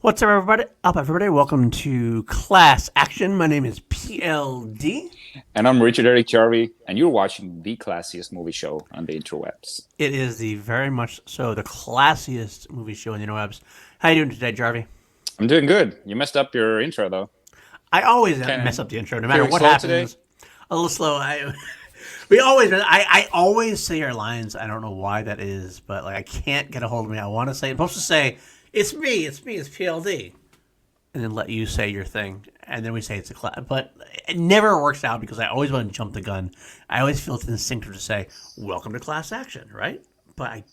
What's up, everybody? Welcome to Class Action. My name is PLD. And I'm Richard Eric Jarvi, and you're watching the classiest movie show on the interwebs. It is the very much so the classiest movie show in the interwebs. How you doing today, Jarvi? I'm doing good. You messed up your intro, though. I always Kinda mess up the intro, no matter feeling what slow happens. today? A little slow. I always say our lines. I don't know why that is, but like I can't get a hold of me. I want to say. I'm supposed to say it's me. It's PLD. And then let you say your thing, and then we say it's a class. But it never works out because I always want to jump the gun. I always feel it's instinctive to say, "Welcome to Class Action," right? But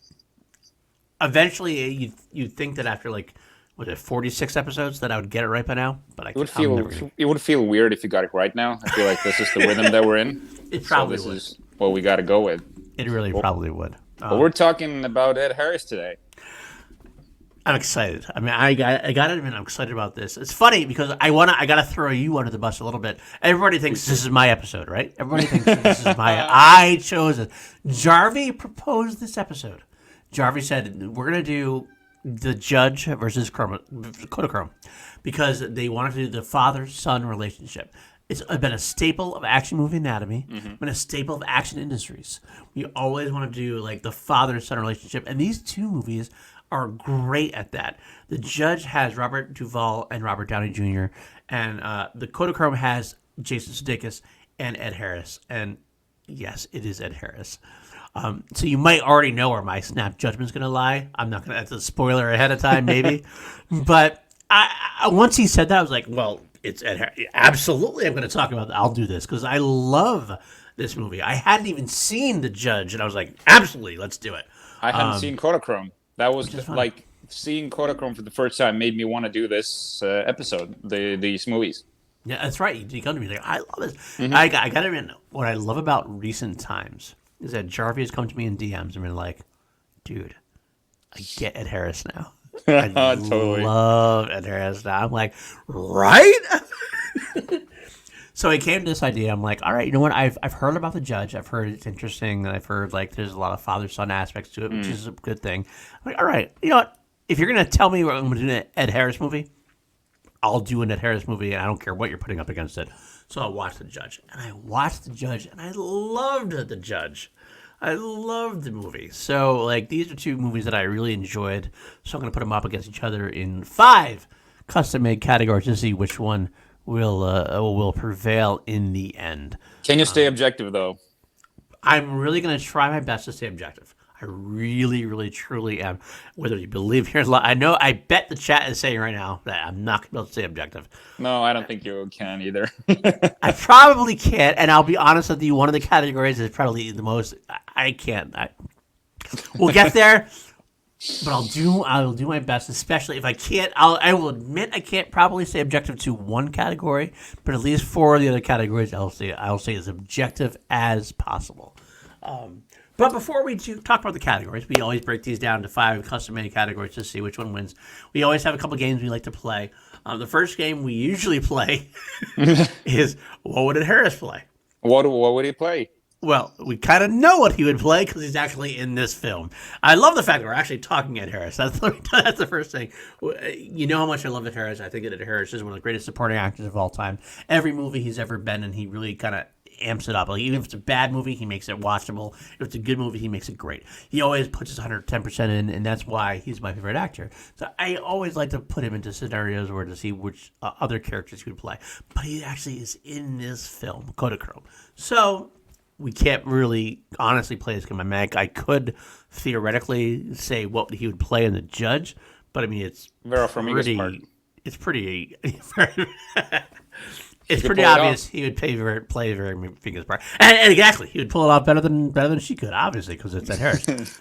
eventually you think that after like was it 46 episodes that I would get it right by now, but It would I'm feel never gonna. it would feel weird if you got it right now. I feel like this is the rhythm that we're in. It So probably this would. is what we got to go with. It really probably would. But we're talking about Ed Harris today. I'm excited. I mean, I got to admit, I'm excited about this. It's funny because I got to throw you under the bus a little bit. Everybody thinks this is my episode, right? Everybody thinks that this is I chose it. Jarvi proposed this episode. Jarvi said we're gonna do the Judge versus Kodachrome because they wanted to do the father-son relationship. It's been a staple of action movie anatomy, been a staple of action industries. We always want to do like the father-son relationship, and these two movies are great at that. The Judge has Robert Duvall and Robert Downey Jr., and the Kodachrome has Jason Sedakis and Ed Harris. And yes, it is Ed Harris. So you might already know where my snap judgment's going to lie. I'm not going to, that's a spoiler ahead of time, maybe. But once he said that, I was like, well, it's Ed Harris. Absolutely, I'm going to talk about that. I'll do this because I love this movie. I hadn't even seen The Judge, and I was like, absolutely, let's do it. I hadn't seen Kodachrome. That was is fun. like seeing Kodachrome for the first time made me want to do this episode, these movies. Yeah, that's right. You come to me like, I love this. I got to admit, what I love about recent times is that Jarvi has come to me in DMs and been like, dude, I get Ed Harris now. I Totally. love Ed Harris now. I'm like, right? So I came to this idea. I'm like, all right, you know what? I've heard about The Judge. I've heard it's interesting. And I've heard like there's a lot of father-son aspects to it, which is a good thing. I'm like, all right, you know what? If you're going to tell me I'm going to do an Ed Harris movie, I'll do an Ed Harris movie, and I don't care what you're putting up against it. So I'll watch The Judge. And I watched The Judge, and I loved The Judge. I loved the movie. So, like, these are two movies that I really enjoyed. So I'm going to put them up against each other in 5 custom-made categories to see which one will prevail in the end. Can you stay objective though? I'm really going to try my best to stay objective. I really, really, truly am. Whether you believe me or not, I bet the chat is saying right now that I'm not going to be able to stay objective. No, I don't think you can either. I probably can't, and I'll be honest with you. One of the categories is probably the most. I can't. We'll get there, but I'll do my best. Especially if I can't. I will admit I can't probably stay objective to one category, but at least 4 of the other categories I'll say as objective as possible. But before we talk about the categories, we always break these down to 5 custom-made categories to see which one wins. We always have a couple games we like to play. The first game we usually play is what would Ed Harris play? What would he play? Well, we kind of know what he would play because he's actually in this film. I love the fact that we're actually talking Ed Harris. That's the first thing. You know how much I love Ed Harris. I think Ed Harris is one of the greatest supporting actors of all time. Every movie he's ever been in, he really kind of amps it up. Like, even if it's a bad movie, he makes it watchable. If it's a good movie, he makes it great. He always puts his 110% in, and that's why he's my favorite actor. So I always like to put him into scenarios where to see which other characters he would play. But he actually is in this film, Kodachrome. So we can't really honestly play this game. I could theoretically say what he would play in The Judge, but I mean, it's Vera Farmiga's part. It's pretty. It's could pretty pull it obvious he would play Vera Farmiga's part, and exactly he would pull it off better than she could, obviously, because it's Ed Harris.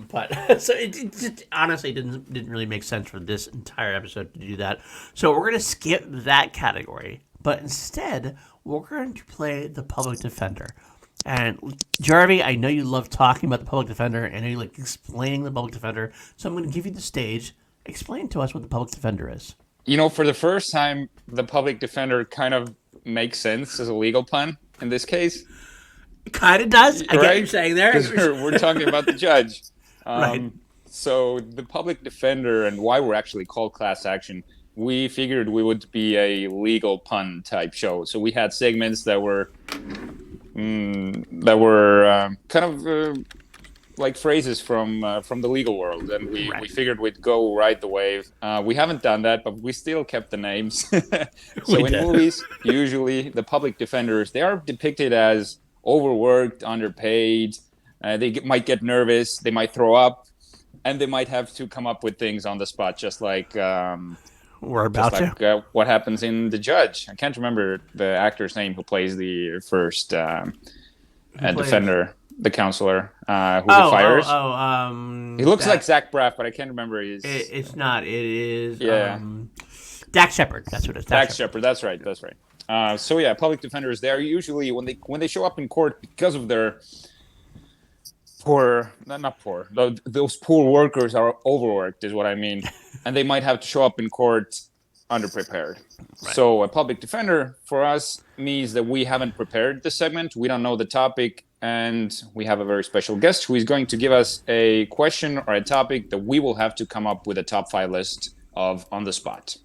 But so it just honestly didn't really make sense for this entire episode to do that. So we're gonna skip that category, but instead we're going to play the public defender. And Jarvi, I know you love talking about the public defender, and I know you like explaining the public defender. So I'm going to give you the stage. Explain to us what the public defender is. You know, for the first time, the public defender kind of makes sense as a legal plan in this case. It kind of does. I get what you're saying there. Because we're talking about the judge. Right. So the public defender and why we're actually called class action, we figured we would be a legal pun type show. So we had segments that were kind of like phrases from the legal world, and we figured we'd go ride the wave. We haven't done that, but we still kept the names. So in movies, usually the public defenders, they are depicted as overworked, underpaid. They might get nervous, they might throw up, and they might have to come up with things on the spot, just like we're about to. What happens in The Judge. I can't remember the actor's name who plays the first defender, the counselor who he fires. He looks like Zach Braff, but I can't remember his. It's not. It is. Dax Shepard. That's what it is. Dax Shepard. That's right. That's right. So yeah, public defenders. They are usually when they show up in court because of their those poor workers are overworked, is what I mean, and they might have to show up in court underprepared. Right. So a public defender for us means that we haven't prepared the segment, we don't know the topic, and we have a very special guest who is going to give us a question or a topic that we will have to come up with a top 5 list of on the spot.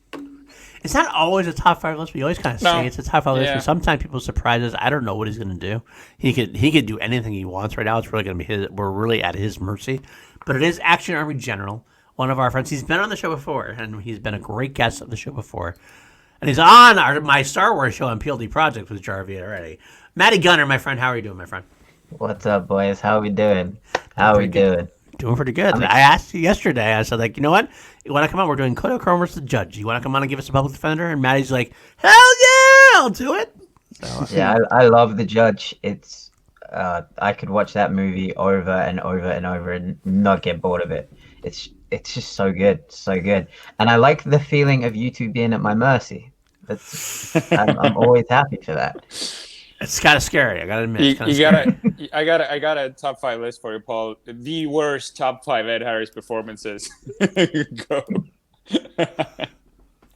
It's not always a top 5 list. We always kind of say it's a top 5 list, but sometimes people surprise us. I don't know what he's going to do. He could do anything he wants right now. It's really going to be we're really at his mercy. But it is Action Army General, one of our friends. He's been on the show before, and he's been a great guest of the show before. And he's on my Star Wars show on PLD Project with Jarvi already. Matty Gunner, my friend. How are you doing, my friend? What's up, boys? How are we doing? Doing pretty good. I asked you yesterday. I said, like, you know what? You want to come on? We're doing Kodachrome versus the Judge. You want to come on and give us a public defender? And Matty's like, hell yeah, I'll do it. So, yeah, I love the Judge. It's I could watch that movie over and over and over and not get bored of it. It's just so good, so good. And I like the feeling of you two being at my mercy. I'm always happy for that. It's kind of scary. I gotta admit. I got a top 5 list for you, Paul. The worst top 5 Ed Harris performances. Go.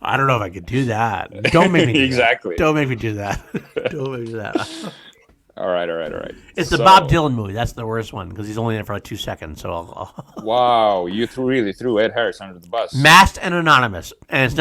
I don't know if I could do that. Don't make me do exactly. That. Don't make me do that. Don't make me do that. All right. It's the Bob Dylan movie. That's the worst one because he's only in it for like 2 seconds. So wow, you really threw Ed Harris under the bus. Masked and anonymous, and it's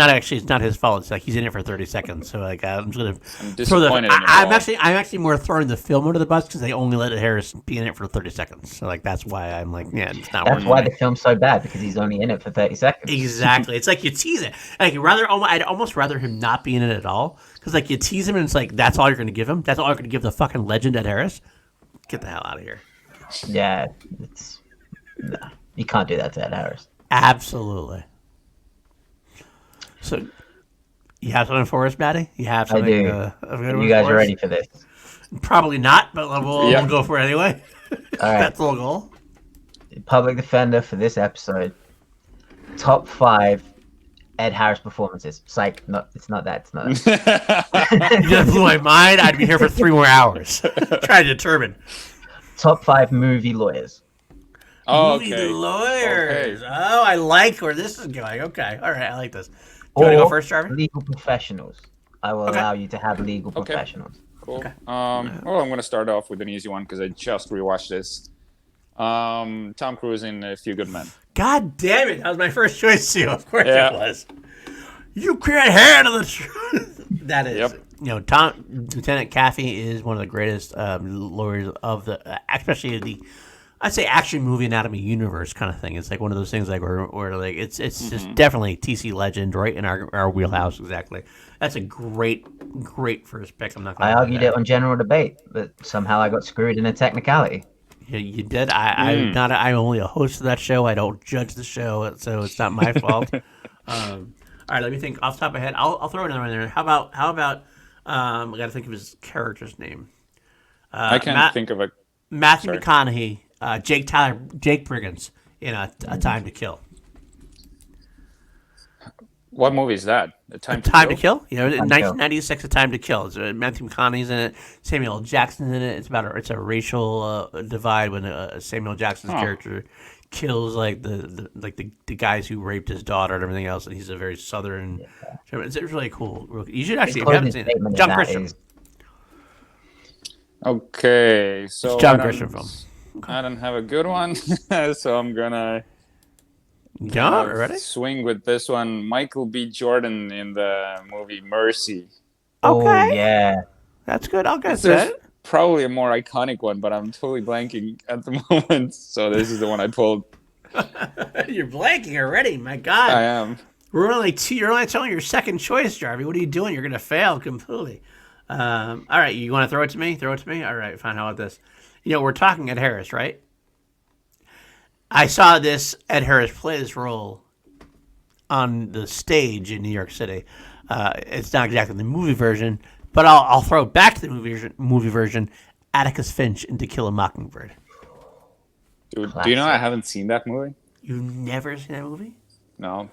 not his fault. It's like he's in it for 30 seconds. So like I'm disappointed. I'm actually more throwing the film under the bus because they only let Harris be in it for 30 seconds. So like that's why I'm like, yeah, it's not. That's why the film's so bad because he's only in it for 30 seconds. Exactly. It's like you tease it. Like I'd almost rather him not be in it at all. Because, like, you tease him and it's like, that's all you're going to give him? That's all you're going to give the fucking legend Ed Harris? Get the hell out of here. Yeah. You can't do that to Ed Harris. Absolutely. So, you have something for us, Matty? You have something? I do. You guys are ready for this? Probably not, but we'll go for it anyway. All right. That's the whole goal. Public defender for this episode. Top 5 Ed Harris performances. It's like, it's not that. You just blew my mind. I'd be here for 3 more hours trying to determine. Top 5 movie lawyers. Oh, movie lawyers. Okay. Oh, I like where this is going. Okay. All right. I like this. Do you want to go first, Jarvi? Legal professionals. I will allow you to have legal professionals. Cool. Okay. Well, I'm going to start off with an easy one because I just rewatched this. Tom Cruise in A Few Good Men. God damn it! That was my first choice too. Of course it was. You can't handle the truth. That is, Lieutenant Caffey is one of the greatest lawyers of especially the, I'd say, action movie anatomy universe kind of thing. It's like one of those things like where like it's just definitely TC legend right in our wheelhouse exactly. That's a great first pick. I argued it on general debate, but somehow I got screwed in a technicality. Yeah, you did. I'm only a host of that show. I don't judge the show, so it's not my fault. All right, let me think. Off the top of my head, I'll throw another one in there. How about? I got to think of his character's name. I can't think of it. Matthew McConaughey, Jake Briggins in A Time to Kill. What movie is that? A Time to Kill? You know, 1996, A Time to Kill. It's, Matthew McConaughey's in it. Samuel L. Jackson's in it. It's a racial divide when Samuel L. Jackson's character kills like the guys who raped his daughter and everything else, and he's a very southern. Yeah. It's really cool. You should actually, if you haven't seen it, John Grisham. Okay, so it's John Grisham film. Okay. I don't have a good one, so I'm gonna Yeah, already? Swing with this one. Michael B. Jordan in the movie Mercy. Oh Okay. yeah. That's good. I'll get There's that. probably a more iconic one, but I'm totally blanking at the moment. So this is the one I pulled. You're blanking already. My God. I am. We're only two. You're only telling your second choice, Jarvi. What are you doing? You're going to fail completely. All right. You want to throw it to me? Throw it to me? All right. Fine. How about this? We're talking Ed Harris, right? I saw this Ed Harris play this role on the stage in New York City. It's not exactly the movie version, but I'll throw it back to the movie version. Atticus Finch in To Kill a Mockingbird. Dude, do you know I haven't seen that movie? You've never seen that movie? No.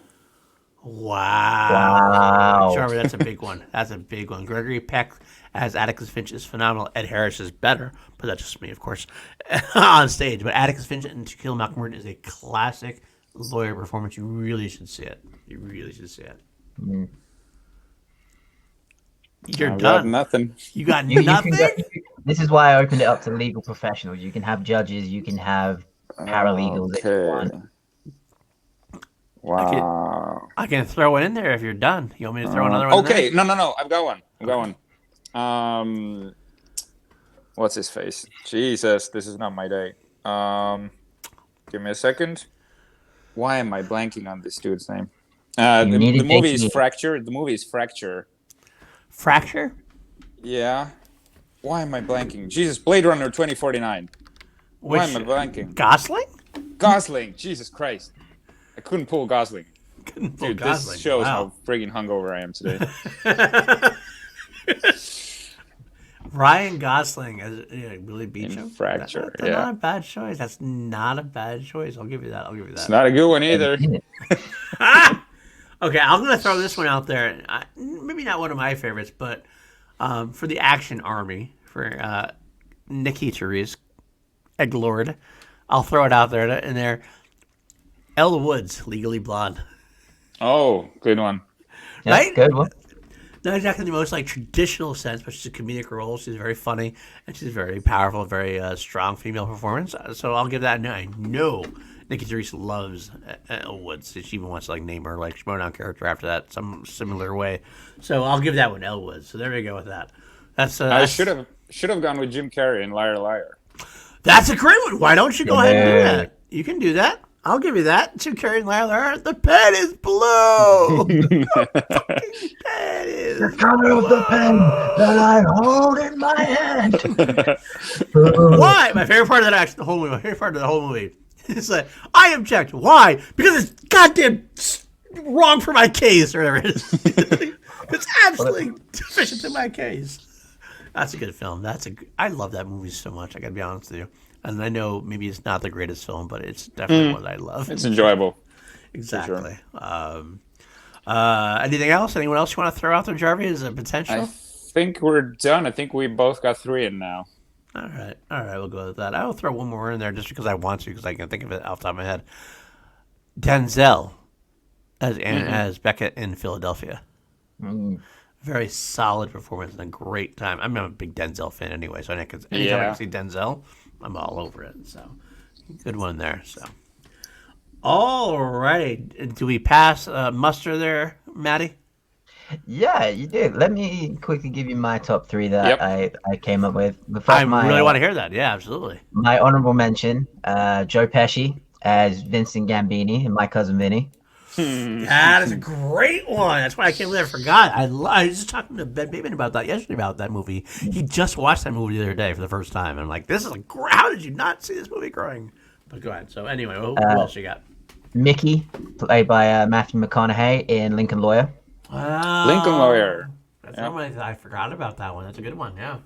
Wow. Jarvi, that's a big one. That's a big one. Gregory Peck as Atticus Finch is phenomenal. Ed Harris is better, but that's just me, of course, on stage. But Atticus Finch in To Kill a Mockingbird is a classic lawyer performance. You really should see it. You really should see it. Mm. You're I've done. got nothing. You got You nothing? this is why I opened it up to legal professionals. You can have judges, you can have paralegals if you want. Wow. I can throw it in there if you're done. You want me to throw another one Okay. in there? No. I've got one. What's his face? Jesus, this is not my day. Give me a second. Why am I blanking on this dude's name? The movie is Fracture. The movie is Fracture. Fracture? Yeah. Why am I blanking? Jesus, Blade Runner 2049. Why am I blanking? Gosling? Jesus Christ. I couldn't pull Gosling. Dude, this shows how friggin' hungover I am today. Ryan Gosling as Billy Beacham. Fracture. That's not a bad choice. That's not a bad choice. I'll give you that. It's not a good one either. Okay, I'm going to throw this one out there. Maybe not one of my favorites, but for the Action Army, for Nikki Therese, Egg Lord, I'll throw it out there. In there, Elle Woods, Legally Blonde. Oh, good one. Right? Good one. Not exactly the most traditional sense, but she's a comedic role. She's very funny, and she's very powerful, very strong female performance. So I'll give that. I know Nikki Therese loves Elle Woods. She even wants to name her Shimoda character after that, some similar way. So I'll give that one Elle Woods. So there we go with that. I should have gone with Jim Carrey in Liar Liar. That's a great one. Why don't you go ahead and do that? You can do that. I'll give you that. Jim Carrey and Liar Liar. The pen is blue. The pen is the color of the pen that I hold in my hand. Why? My favorite part of that the whole movie. My favorite part of the whole movie. It's I object. Why? Because it's goddamn wrong for my case, or whatever it is. It's absolutely deficient in my case. That's a good film. I love that movie so much. I gotta be honest with you. And I know maybe it's not the greatest film, but it's definitely one that I love. It's enjoyable. Exactly. Sure. Anything else? Anyone else you want to throw out there, Jarvi, as a potential? I think we're done. I think we both got 3 in now. All right. We'll go with that. I will throw one more in there just because I want to, because I can think of it off the top of my head. Denzel as Beckett in Philadelphia. Very solid performance and a great time. I'm a big Denzel fan anyway, so anytime I can see Denzel, I'm all over it. So good one there. So all right, do we pass muster there, Maddie? Yeah, you did. Let me quickly give you my top 3 that I came up with. I really want to hear that. Yeah, absolutely. My honorable mention: Joe Pesci as Vincent Gambini in My Cousin Vinny. That is a great one. That's why I can't believe I forgot. I was just talking to Ben Bateman about that yesterday, about that movie. He just watched that movie the other day for the first time. And I'm like, this is how did you not see this movie growing? But go ahead. So anyway, who else you got? Mickey, played by Matthew McConaughey in Lincoln Lawyer. Wow. Lincoln Lawyer. That's I forgot about that one. That's a good one, yeah.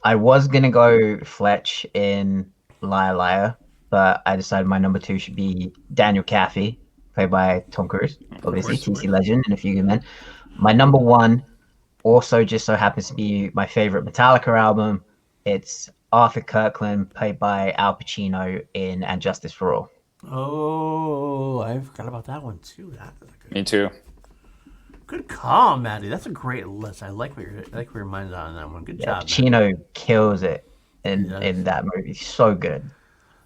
I was going to go Fletch in Liar Liar, but I decided my number 2 should be Daniel Kaffee, played by Tom Cruise, obviously, TC Legend and A Few Good Men. My number 1 also just so happens to be my favorite Metallica album. It's Arthur Kirkland, played by Al Pacino in And Justice for All. Oh, I forgot about that one too. Me too. Good call, Maddie. That's a great list. I like where your mind's on that one. Good job. Pacino kills it in that movie. So good.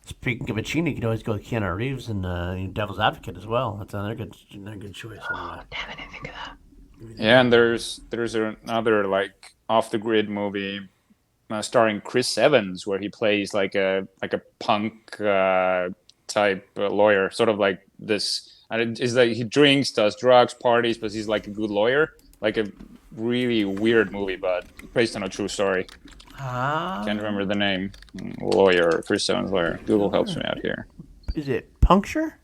Speaking of Pacino, you can always go with Keanu Reeves and Devil's Advocate as well. That's another good choice. Anyway. Damn, I didn't think of that. Yeah, and there's another like off the grid movie starring Chris Evans where he plays like a punk type lawyer, sort of like this. And it's like he drinks, does drugs, parties, but he's like a good lawyer. Like a really weird movie, but based on a true story. Can't remember the name. Lawyer, Chris Evans lawyer. Google helps me out here. Is it Puncture?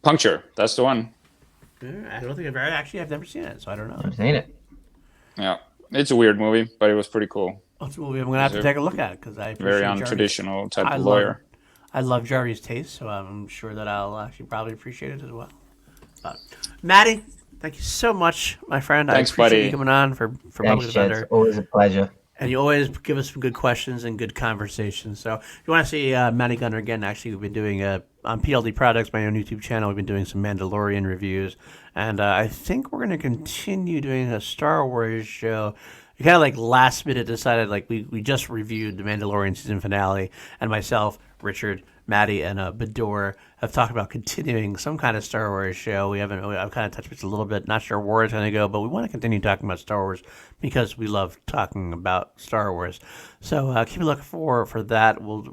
Puncture, that's the one. I don't think I've never seen it, so I don't know. I've seen it. Yeah, it's a weird movie, but it was pretty cool. That's a movie I'm gonna have to take a look at because I very untraditional type of lawyer. I love Jarvi's taste, so I'm sure that I'll actually probably appreciate it as well. But Maddie, thank you so much, my friend. Thanks, I appreciate buddy. you coming on for Thanks, Public Jed. Defender. It's always a pleasure. And you always give us some good questions and good conversations. So if you want to see Matty Gunner again, actually we've been doing on PLD Products, my own YouTube channel, we've been doing some Mandalorian reviews. And I think we're going to continue doing a Star Wars show. We kind of like last minute decided, like we just reviewed the Mandalorian season finale, and myself, Richard, Maddie, and Bador have talked about continuing some kind of Star Wars show. I've kind of touched base a little bit, not sure where it's going to go, but we want to continue talking about Star Wars because we love talking about Star Wars. So keep a look for that. We'll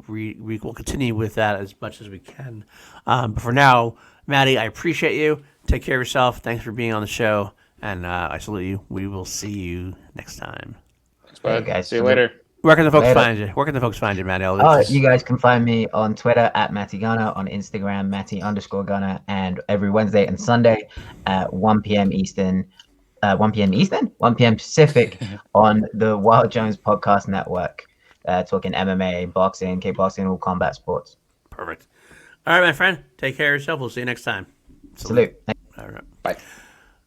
continue with that as much as we can. But for now, Maddie, I appreciate you. Take care of yourself. Thanks for being on the show. And I salute you. We will see you next time. Thanks, bud. Hey, guys. See you later. Where can the folks find you? Where can the folks find you, Matty? You guys can find me on Twitter at Matty Gunner, on Instagram, Matty_Gunner, and every Wednesday and Sunday at 1 p.m. Eastern, 1 p.m. Pacific on the Wild Jones Podcast Network, talking MMA, boxing, kickboxing, all combat sports. Perfect. All right, my friend. Take care of yourself. We'll see you next time. Salute. All right. Bye.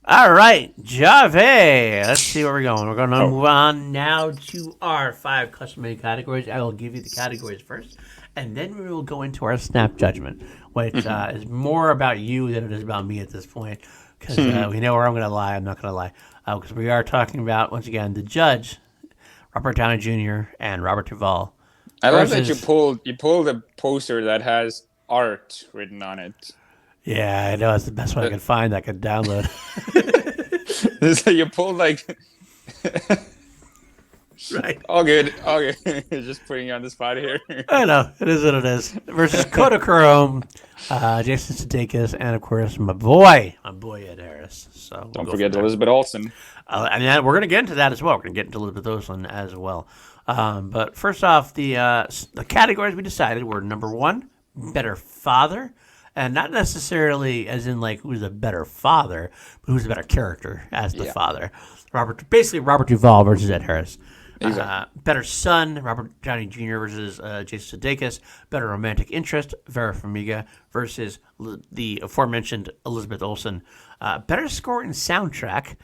All right, Jarvi. Let's see where we're going. We're going to move on now to our 5 custom-made categories. I will give you the categories first, and then we will go into our snap judgment, which is more about you than it is about me at this point, because we know where I'm going to lie. I'm not going to lie, because we are talking about, once again, the judge, Robert Downey Jr. and Robert Duvall. I love that you pulled a poster that has art written on it. Yeah, I know. It's the best one I could find. I could download. So you pulled like... Right. All good. Just putting you on the spot here. I know. It is what it is. Versus Kodachrome, Jason Sedakis, and, of course, my boy Ed Harris. So Don't forget Elizabeth Olsen. And we're going to get into that as well. We're going to get into Elizabeth Olsen as well. But first off, the categories we decided were, number 1, better father. And not necessarily as in like who's a better father, but who's a better character as the father. Robert Duvall versus Ed Harris. Exactly. Better son, Robert Downey Jr. versus Jason Sedakis. Better romantic interest, Vera Farmiga versus the aforementioned Elizabeth Olsen. Better score and soundtrack.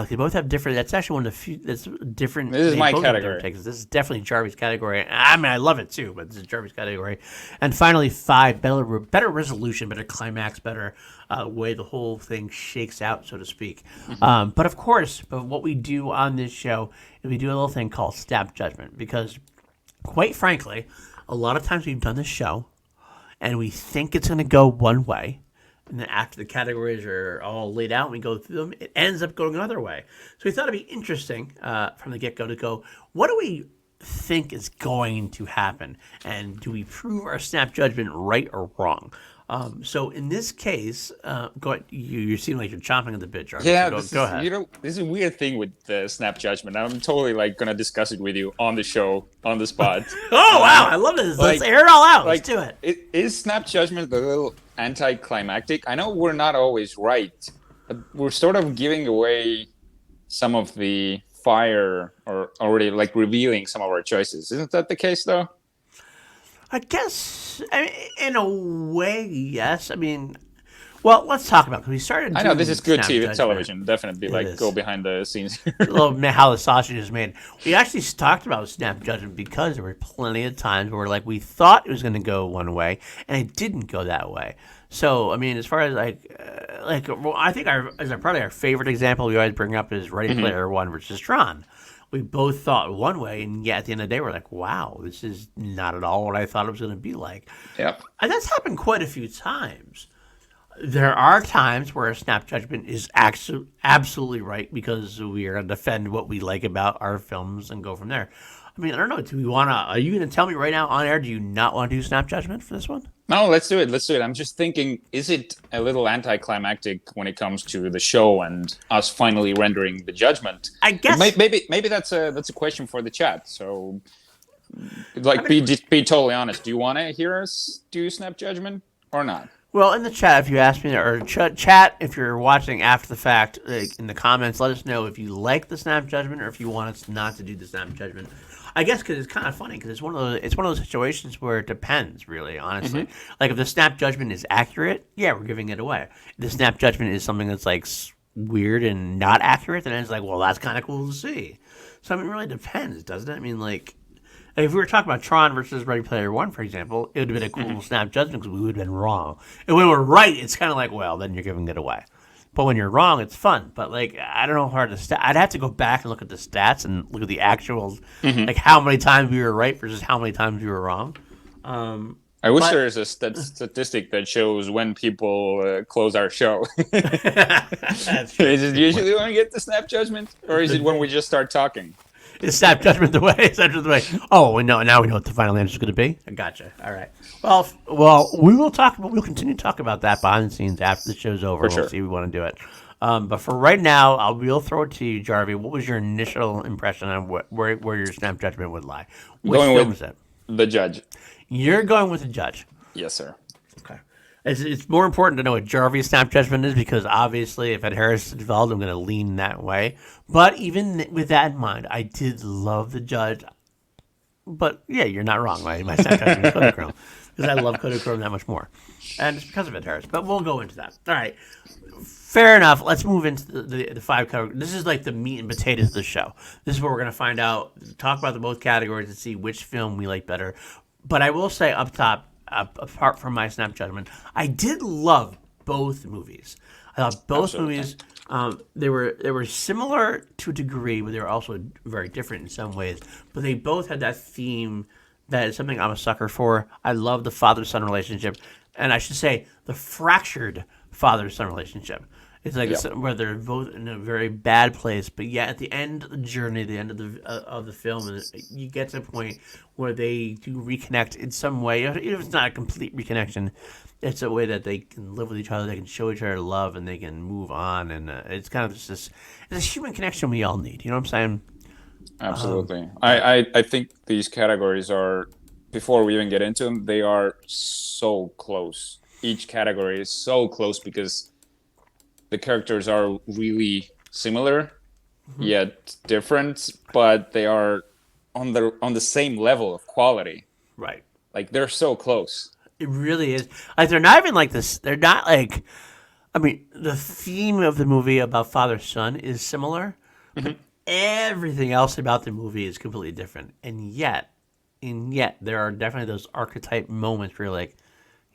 They both have different. That's actually one of the few that's different. This is my category. This is definitely Jarvi's category. I mean, I love it too, but this is Jarvi's category. And finally, 5, better resolution, better climax, better way the whole thing shakes out, so to speak. But of course, what we do on this show is we do a little thing called snap judgment, because quite frankly, a lot of times we've done this show and we think it's going to go one way. And then after the categories are all laid out and we go through them, it ends up going another way. So we thought it'd be interesting from the get-go to go, what do we think is going to happen? And do we prove our snap judgment right or wrong? So in this case, go ahead. You seem like you're chomping at the bit, Jarvis. Yeah, so go ahead. This is a weird thing with the snap judgment. I'm totally gonna discuss it with you on the show, on the spot. Oh wow, I love this. Let's air it all out. Let's do it. Is snap judgment a little anticlimactic? I know we're not always right, but we're sort of giving away some of the fire, or already revealing some of our choices. Isn't that the case, though? I guess, in a way, yes. I mean, well, let's talk about it, because we started. I know this is good TV television. Definitely, go behind the scenes. A little how the sausage is made. We actually talked about snap judgment because there were plenty of times where we thought it was going to go one way and it didn't go that way. So, I mean, as far as I think probably our favorite example we always bring up is Ready Player One versus Tron, we both thought one way, and yet at the end of the day, we're like, wow, this is not at all what I thought it was going to be like. Yep. And that's happened quite a few times. There are times where a snap judgment is absolutely right because we are going to defend what we like about our films and go from there. I mean, I don't know. Do we want to? Are you going to tell me right now on air? Do you not want to do snap judgment for this one? No, let's do it. Let's do it. I'm just thinking, is it a little anticlimactic when it comes to the show and us finally rendering the judgment? I guess maybe that's a question for the chat. So, like, be totally honest. Do you want to hear us do snap judgment or not? Well, in the chat, if you ask me, or chat, if you're watching after the fact, in the comments, let us know if you like the snap judgment or if you want us not to do the snap judgment. I guess because it's kind of funny because it's one of those situations where it depends, really, honestly. Mm-hmm. Like if the snap judgment is accurate, yeah, we're giving it away. If the snap judgment is something that's like weird and not accurate, then it's like, well, that's kind of cool to see. So I mean, it really depends, doesn't it? I mean, like if we were talking about Tron versus Ready Player One, for example, it would have been a cool snap judgment because we would have been wrong. And when we're right, it's kind of like, well, then you're giving it away. But when you're wrong, it's fun. But like, I don't know how to I'd have to go back and look at the stats and look at the actuals, like how many times we were right versus how many times we were wrong. I wish there is a statistic that shows when people close our show. That's true. Is it usually when we get the snap judgment, or is it when we just start talking? Is snap judgment the way? Is snap judgment the way? Oh, we know now. We know what the final answer is going to be. I gotcha. All right. Well, we will talk. We'll continue to talk about that behind the scenes after the show's over. For sure. We'll see if we want to do it. But for right now, we'll throw it to you, Jarvi. What was your initial impression on where your snap judgment would lie? Which film is it? The Judge. You're going with The Judge. Yes, sir. Okay. It's more important to know what Jarvi's snap judgment is because obviously if Ed Harris is involved, I'm going to lean that way. But even with that in mind, I did love The Judge. But yeah, you're not wrong. My snap judgment is Kodachrome because I love Kodachrome that much more. And it's because of Ed Harris. But we'll go into that. All right. Fair enough. Let's move into the five categories. This is like the meat and potatoes of the show. This is where we're going to find out, talk about the both categories and see which film we like better. But I will say up top, apart from my snap judgment, I did love both movies. I thought both movies, they were similar to a degree, but they were also very different in some ways. But they both had that theme that is something I'm a sucker for. I love the father-son relationship. And I should say the fractured father-son relationship. It's like where they're both in a very bad place, but yet at the end of the journey, the end of the film, you get to a point where they do reconnect in some way. Even if it's not a complete reconnection, it's a way that they can live with each other, they can show each other love, and they can move on. And it's kind of just it's a human connection we all need. You know what I'm saying? Absolutely. I think these categories are, before we even get into them, they are so close. Each category is so close because the characters are really similar, yet different, but they are on the same level of quality. Right. Like they're so close. It really is. Like they're not even like this. They're not like. I mean, the theme of the movie about father-son is similar, but everything else about the movie is completely different. And yet, there are definitely those archetype moments where you're like,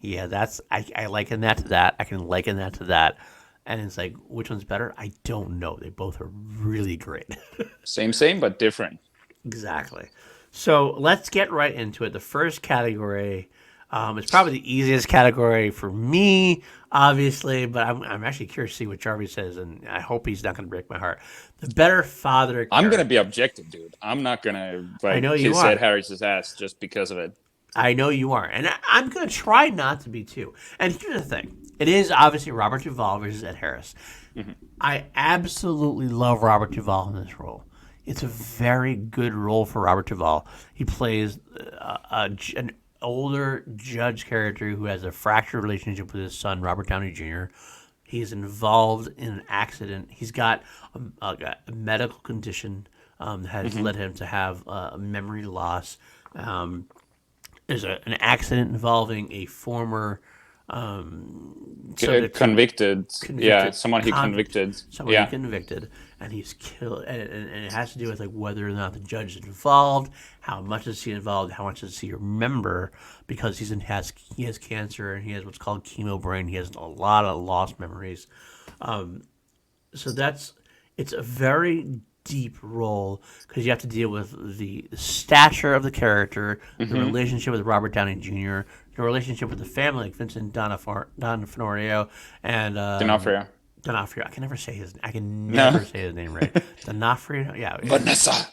yeah, I liken that to that. I can liken that to that. And it's like, which one's better? I don't know. They both are really great. Same, but different. Exactly. So let's get right into it. The first category is probably the easiest category for me, obviously, but I'm actually curious to see what Jarvi says, and I hope he's not going to break my heart. The better father character. I'm going to be objective, dude. I'm not going to kiss Ed Harris's ass just because of it. I know you are, and I'm going to try not to be too. And here's the thing. It is obviously Robert Duvall versus Ed Harris. I absolutely love Robert Duvall in this role. It's a very good role for Robert Duvall. He plays an older judge character who has a fractured relationship with his son, Robert Downey Jr. He's involved in an accident. He's got a medical condition that has led him to have memory loss. There's an accident involving a former convicted. Yeah, someone he convicted. Someone he convicted, and he's killed. And it has to do with like whether or not the judge is involved, how much is he involved, how much does he remember, because he has cancer and he has what's called chemo brain. He has a lot of lost memories. So it's a very deep role because you have to deal with the stature of the character, the relationship with Robert Downey Jr., the relationship with the family, like Vincent D'Onofrio and D'Onofrio. I can never say his name right. D'Onofrio. Yeah. Vanessa.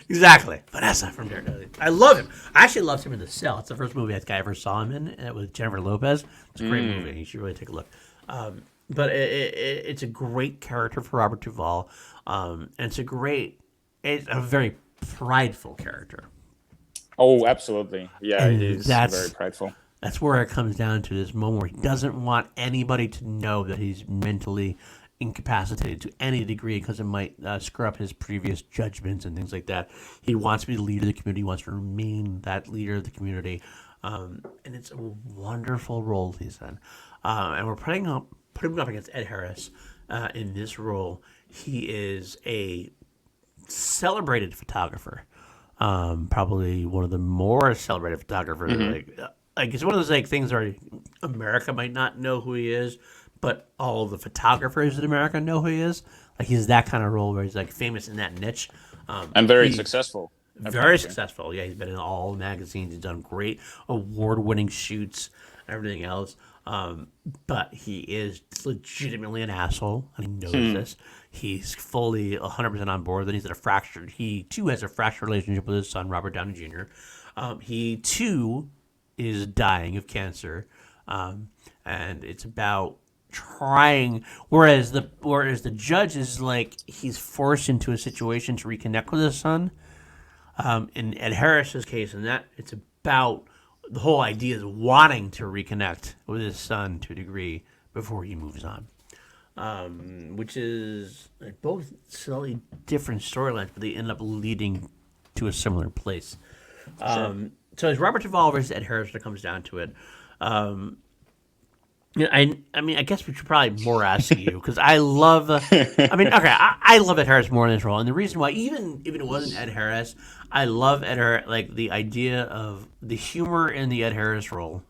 Exactly. Vanessa from Daredevil. I love him. I actually loved him in The Cell. It's the first movie I ever saw him in, and it was Jennifer Lopez. It's a great movie. You should really take a look. But it's a great character for Robert Duvall. And it's a very prideful character. Oh, absolutely. Yeah, he's very prideful. That's where it comes down to this moment where he doesn't want anybody to know that he's mentally incapacitated to any degree because it might screw up his previous judgments and things like that. He wants to be the leader of the community. He wants to remain that leader of the community. And it's a wonderful role he's in. And we're putting him up against Ed Harris in this role. He is a celebrated photographer. Probably one of the more celebrated photographers. Like it's one of those things where America might not know who he is, but all the photographers in America know who he is. Like he's that kind of role where he's like famous in that niche. And very successful. Very successful. Yeah, he's been in all magazines. He's done great award-winning shoots and everything else. But he is legitimately an asshole, and he knows this. He's fully 100% on board. Then he too has a fractured relationship with his son, Robert Downey Jr. He too is dying of cancer, and it's about trying. Whereas the judge is like he's forced into a situation to reconnect with his son. In Ed Harris's case, and that it's about the whole idea is wanting to reconnect with his son to a degree before he moves on. Which is both slightly different storylines, but they end up leading to a similar place. So it's Robert Duvall versus Ed Harris when it comes down to it. I mean, I guess we should probably more ask you because I love. I love Ed Harris more in this role, and the reason why, even if it wasn't Ed Harris, I love Ed Harris, like the idea of the humor in the Ed Harris role,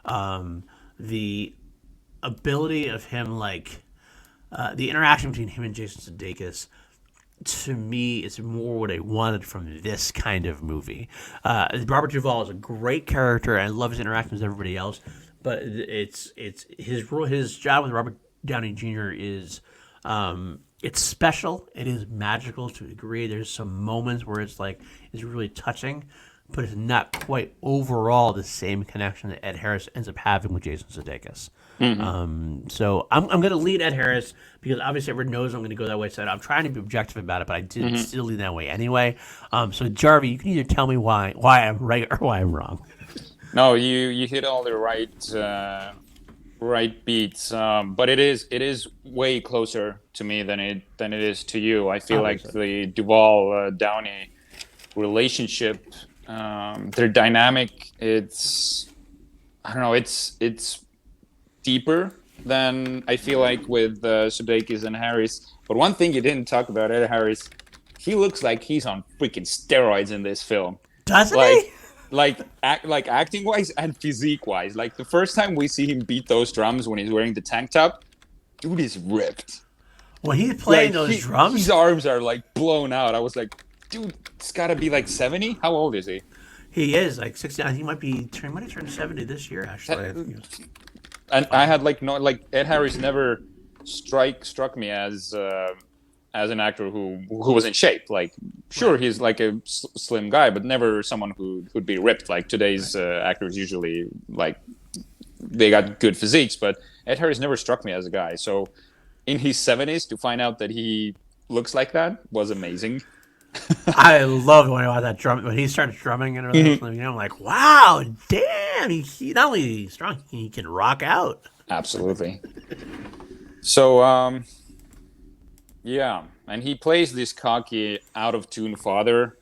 the ability of him, the interaction between him and Jason Sudeikis. To me, it's more what I wanted from this kind of movie. Robert Duvall is a great character, and I love his interactions with everybody else. But it's his job with Robert Downey Jr. is it's special. It is magical to a degree. There's some moments where it's really touching, but it's not quite overall the same connection that Ed Harris ends up having with Jason Sudeikis. So I'm going to lead Ed Harris because obviously everyone knows I'm going to go that way. So I'm trying to be objective about it, but I did still lean that way anyway. So Jarvi, you can either tell me why I'm right or why I'm wrong. No, you hit all the right beats, but it is way closer to me than it is to you. I feel like the Duvall Downey relationship, their dynamic, it's deeper than I feel like with Sudeikis and Harris. But one thing you didn't talk about Ed Harris, he looks like he's on freaking steroids in this film. Doesn't he? Like acting wise and physique wise. Like the first time we see him beat those drums when he's wearing the tank top, dude is ripped. When he's playing those drums, his arms are blown out. I was like, dude, it's gotta be 70. How old is he? He is 69. He might turn 70 this year actually. And I had Ed Harris never struck me as an actor who was in shape. Sure, he's a slim guy, but never someone who would be ripped. Today's actors usually they got good physiques, but Ed Harris never struck me as a guy. So in his 70s, to find out that he looks like that was amazing. I love when I watch that drum when he starts drumming and everything. I'm like, wow, damn! He not only is strong, he can rock out. Absolutely. So, yeah, and he plays this cocky, out of tune father,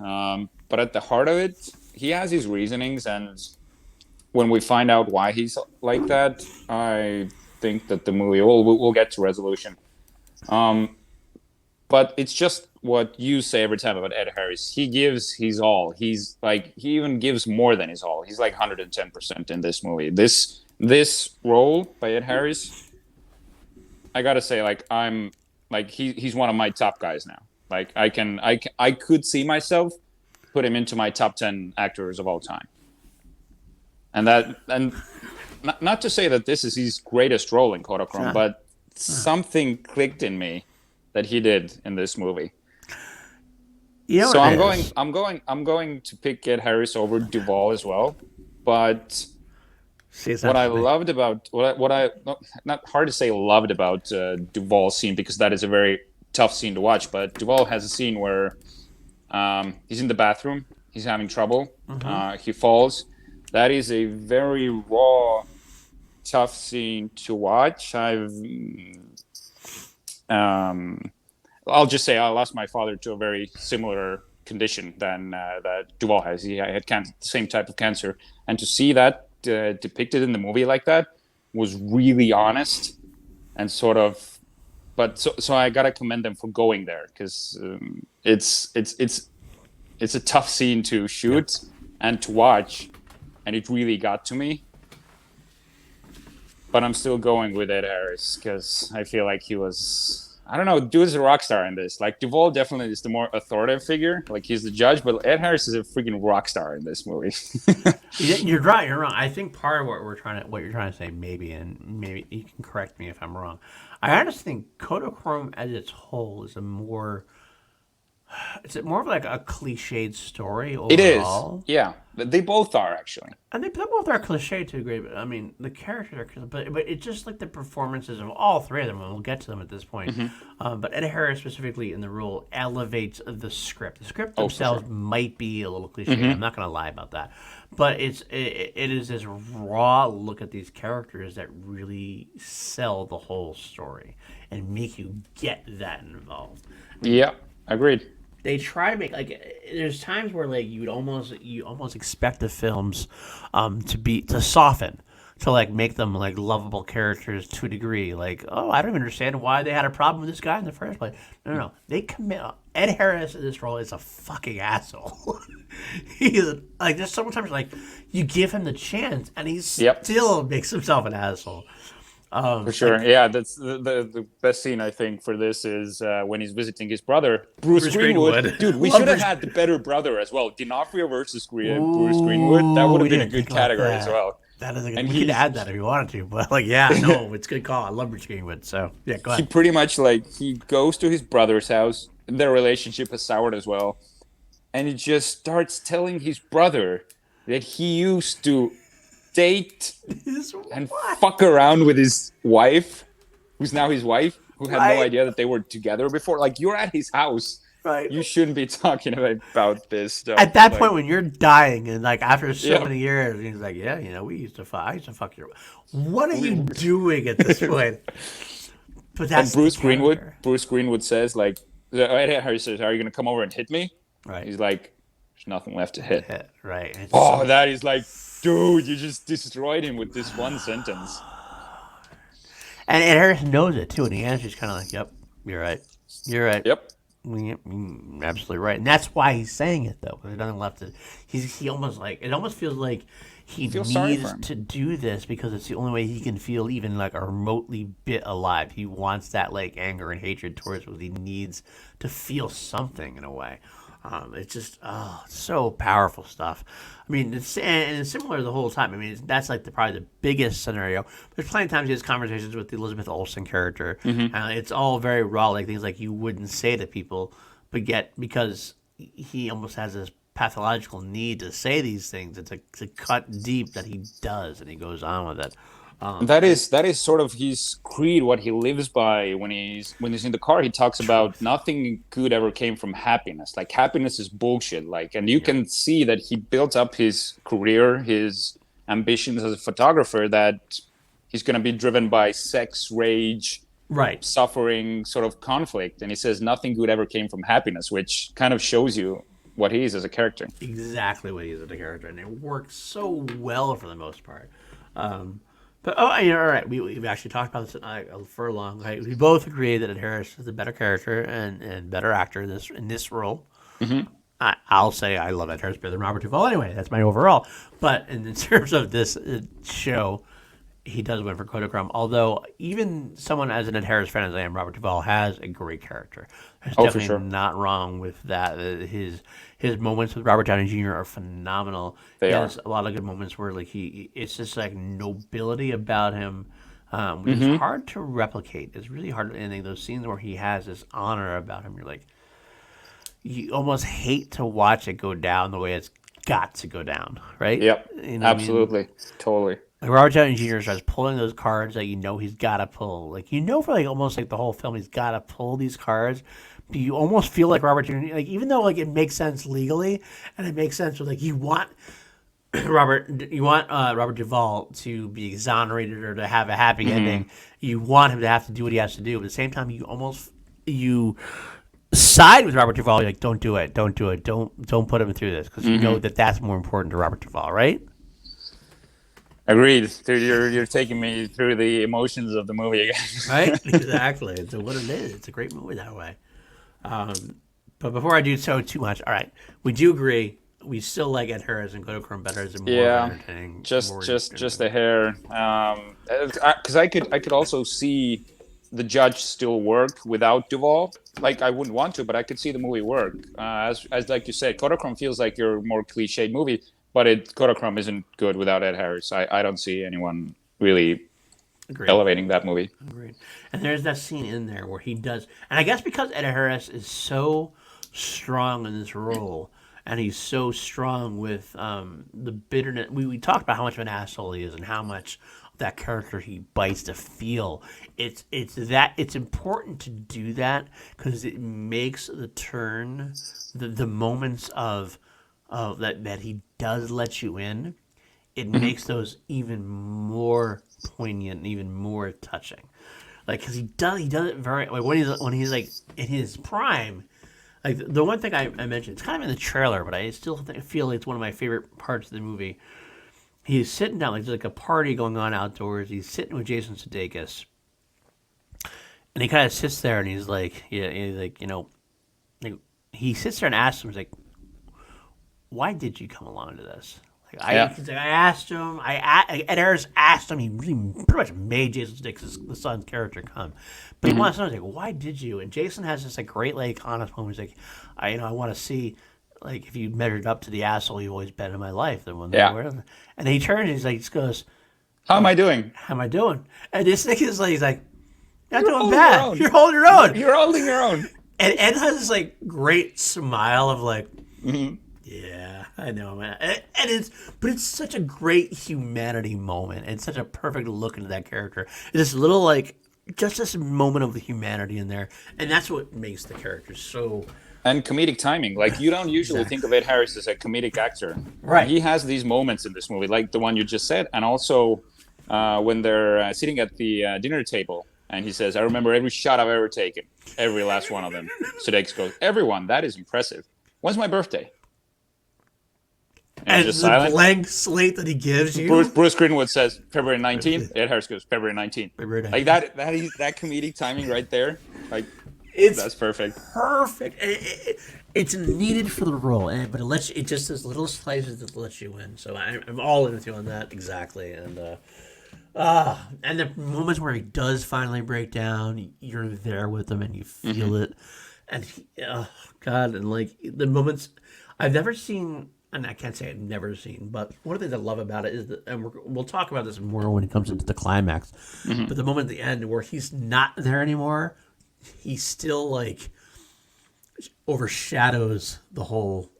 but at the heart of it, he has his reasonings, and when we find out why he's like that, I think that the movie will get to resolution. But it's just what you say every time about Ed Harris. He gives his all. He's he even gives more than his all. He's 110% in this movie. This role by Ed Harris, I gotta say, he's one of my top guys now. Like I could see myself put him into my top 10 actors of all time. And not to say that this is his greatest role in Kodachrome, but something clicked in me that he did in this movie. You know so what I'm going to pick Ed Harris over Duvall as well. But what I loved about what I not hard to say loved about Duvall's scene, because that is a very tough scene to watch. But Duvall has a scene where he's in the bathroom, he's having trouble, he falls. That is a very raw, tough scene to watch. I'll just say I lost my father to a very similar condition than that Duvall has. He had the same type of cancer, and to see that depicted in the movie like that was really honest and sort of. But so I gotta commend them for going there, because it's a tough scene to shoot and to watch, and it really got to me. But I'm still going with Ed Harris, because I feel like he was. I don't know, dude's a rock star in this. Like, Duvall definitely is the more authoritative figure. Like, he's the judge, but Ed Harris is a freaking rock star in this movie. You're right. You're wrong. I think part of what you're trying to say, maybe you can correct me if I'm wrong. I honestly think Kodachrome as its whole is more of like a cliched story overall. It is. Yeah. They both are, actually. And they both are cliche to a degree, but I mean, the characters are, but it's just like the performances of all three of them, and we'll get to them at this point. But Ed Harris specifically in the role elevates the script. The script themselves might be a little cliche. I'm not going to lie about that. But it is this raw look at these characters that really sell the whole story and make you get that involved. Yeah, agreed. They try to make there's times where like you almost expect the films to soften, to like make them like lovable characters to a degree. Like, oh, I don't even understand why they had a problem with this guy in the first place. No. They commit. Ed Harris in this role is a fucking asshole. He's like, there's so many times like you give him the chance and he still makes himself an asshole. For sure, yeah. That's the best scene I think for this is when he's visiting his brother, Bruce Greenwood. Dude, we should have had the better brother as well. D'Onofrio versus Bruce Greenwood. That would have been a good category as well. That is we could add that if you wanted to, but like, it's a good call. I love Bruce Greenwood. So yeah, go ahead. He pretty much he goes to his brother's house. And their relationship has soured as well, and he just starts telling his brother that he used to date and fuck around with his wife, who's now his wife, who had no idea that they were together before. Like, you're at his house. Right. You shouldn't be talking about this stuff. At that point, when you're dying, and like after so many years, he's like, I used to fuck your wife. What are you doing at this point? But that's Bruce Greenwood says, like, Ed Harris says, are you going to come over and hit me? Right. He's like, there's nothing left to hit. Right. That is like, dude, you just destroyed him with this one sentence. And Harris knows it too, and the answer's kind of like, "Yep, you're right. You're right. Yep, absolutely right." And that's why he's saying it though. There's nothing left to. He almost like it almost feels like he needs to do this because it's the only way he can feel even like a remotely bit alive. He wants that like anger and hatred towards what he needs to feel something in a way. It's just so powerful stuff. I mean, it's similar the whole time. I mean, that's like probably the biggest scenario. There's plenty of times he has conversations with the Elizabeth Olsen character. It's all very raw, like things like you wouldn't say to people, but yet because he almost has this pathological need to say these things and to cut deep that he does, and he goes on with it. That is sort of his creed, what he lives by. When he's in the car, he talks about nothing good ever came from happiness. Like, happiness is bullshit. Like, and you can see that he built up his career, his ambitions as a photographer, that he's going to be driven by sex, rage, suffering, sort of conflict. And he says nothing good ever came from happiness, which kind of shows you what he is as a character. Exactly what he is as a character, and it works so well for the most part. But all right, we've actually talked about this for long. Right? We both agree that Ed Harris is a better character and better actor in this role. I'll say I love Ed Harris better than Robert Duvall. Anyway, that's my overall. But in terms of this show, he does win for Kodachrome. Although even someone as an Ed Harris fan as I am, Robert Duvall has a great character. There's definitely for sure. not wrong with that. His moments with Robert Downey Jr. are phenomenal. They he are. has a lot of good moments where like it's just like nobility about him, which is hard to replicate. It's really hard. And those scenes where he has this honor about him, you're like, you almost hate to watch it go down the way it's got to go down, right? Yep. You know what I mean? Absolutely. Totally. Like Robert Downey Jr. starts pulling those cards that you know he's got to pull. Like you know for like almost like the whole film he's got to pull these cards. But you almost feel like Robert Jr. Like even though like it makes sense legally and it makes sense with like you want Robert Duvall to be exonerated or to have a happy ending. You want him to have to do what he has to do. But at the same time, you side with Robert Duvall. You're like, don't do it, don't put him through this because you know that's more important to Robert Duvall, right? Agreed. You're taking me through the emotions of the movie again. Right? Exactly. It's what it is. It's a great movie that way. But before I do so too much, all right, we do agree. We still like Ed Harris and Kodachrome better as a more entertaining. Just a hair. Because I could also see the Judge still work without Duvall. Like I wouldn't want to, but I could see the movie work. As like you said, Kodachrome feels like your more cliched movie. But Kodachrome isn't good without Ed Harris. I don't see anyone really elevating that movie. Agreed. And there's that scene in there where he does, and I guess because Ed Harris is so strong in this role, and he's so strong with the bitterness. We talked about how much of an asshole he is, and how much of that character he bites to feel. It's important to do that because it makes the turn, the moments of that he does let you in, it makes those even more poignant and even more touching. Like because he does it very like when he's like in his prime. Like the one thing I mentioned, it's kind of in the trailer, but I still feel like it's one of my favorite parts of the movie. He's sitting down, like there's like a party going on outdoors. He's sitting with Jason Sudeikis, and he kind of sits there and he's like, he sits there and asks him, he's like, why did you come along to this? Like, I asked him. Ed Harris asked him. He really pretty much made Jason Sudeikis, the son's character, come. But he wants to know, like, why did you? And Jason has this like great, like, honest moment. He's like, I want to see, like, if you measured up to the asshole you've always been in my life. And he turns and he just goes, How am I doing? And this thing is like, he's like, you're not doing bad. You're holding your own. You're holding your own. And Ed has this like great smile of like. Yeah, I know, man. But it's such a great humanity moment and such a perfect look into that character. This little just this moment of humanity in there, and that's what makes the character so. And comedic timing, like you don't usually think of Ed Harris as a comedic actor, right? He has these moments in this movie, like the one you just said, and also when they're sitting at the dinner table, and he says, "I remember every shot I've ever taken, every last one of them." Sudeikis goes, "Everyone, that is impressive. When's my birthday?" And just the silent. Blank slate that he gives you. Bruce Greenwood says February 19th. Ed Harris goes February 19th. Like that comedic timing right there. Like that's perfect. Perfect. It's needed for the role, but it just those little slices that let you in. So I'm all in with you on that exactly. And the moments where he does finally break down, you're there with him and you feel it. And God, and like the moments I've never seen. And I can't say I've never seen, but one of the things I love about it is that, and we'll talk about this more when it comes into the climax, but the moment at the end where he's not there anymore, he still like overshadows the whole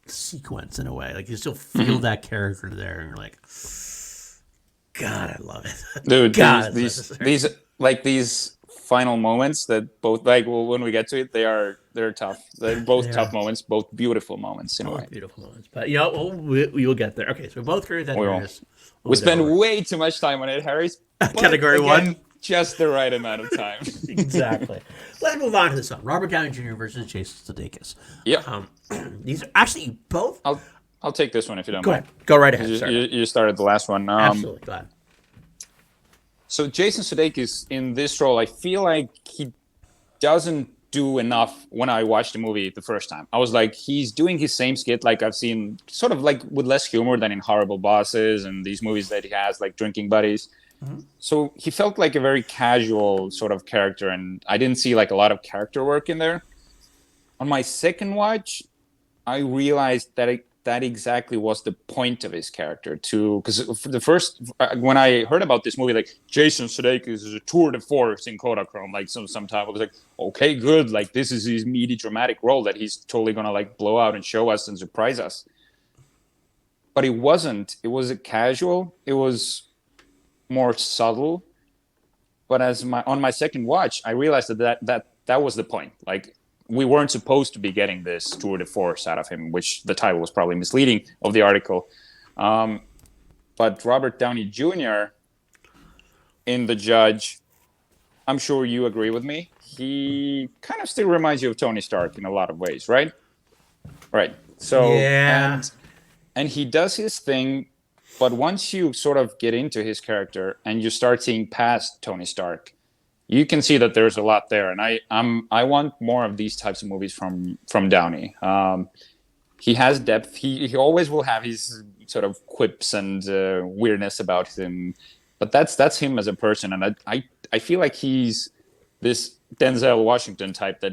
sequence in a way. Like you still feel that character there, and you're like, God, I love it, dude. God, these final moments that both when we get to it, they're tough. They're both tough moments, both beautiful moments in a way. Beautiful moments, but we will get there. Okay, so we both agree with Ed Harris. We spend way too much time on Ed Harris. Category one, just the right amount of time. Exactly. Let's move on to this one: Robert Downey Jr. versus Jason Sudeikis. Yeah. These are actually both. I'll take this one if you don't mind. Go right ahead. You started the last one. Absolutely. Go ahead. So Jason Sudeikis in this role, I feel like he doesn't do enough when I watched the movie the first time. I was like, he's doing his same skit like I've seen, sort of like with less humor than in Horrible Bosses and these movies that he has, like Drinking Buddies. Mm-hmm. So he felt like a very casual sort of character, and I didn't see like a lot of character work in there. On my second watch, I realized that that exactly was the point of his character too. Because the first, when I heard about this movie, like Jason Sudeikis is a tour de force in Kodachrome, like some time, I was like, okay, good. Like this is his meaty dramatic role that he's totally gonna like blow out and show us and surprise us. But it wasn't. It was a casual. It was more subtle. But on my second watch, I realized that was the point. Like we weren't supposed to be getting this tour de force out of him, which the title was probably misleading of the article. But Robert Downey Jr. in The Judge, I'm sure you agree with me. He kind of still reminds you of Tony Stark in a lot of ways, right? Right. So yeah, and he does his thing, but once you sort of get into his character and you start seeing past Tony Stark, you can see that there's a lot there, and I want more of these types of movies from Downey. He has depth. He always will have his sort of quips and weirdness about him, but that's him as a person, and I feel like he's this Denzel Washington type that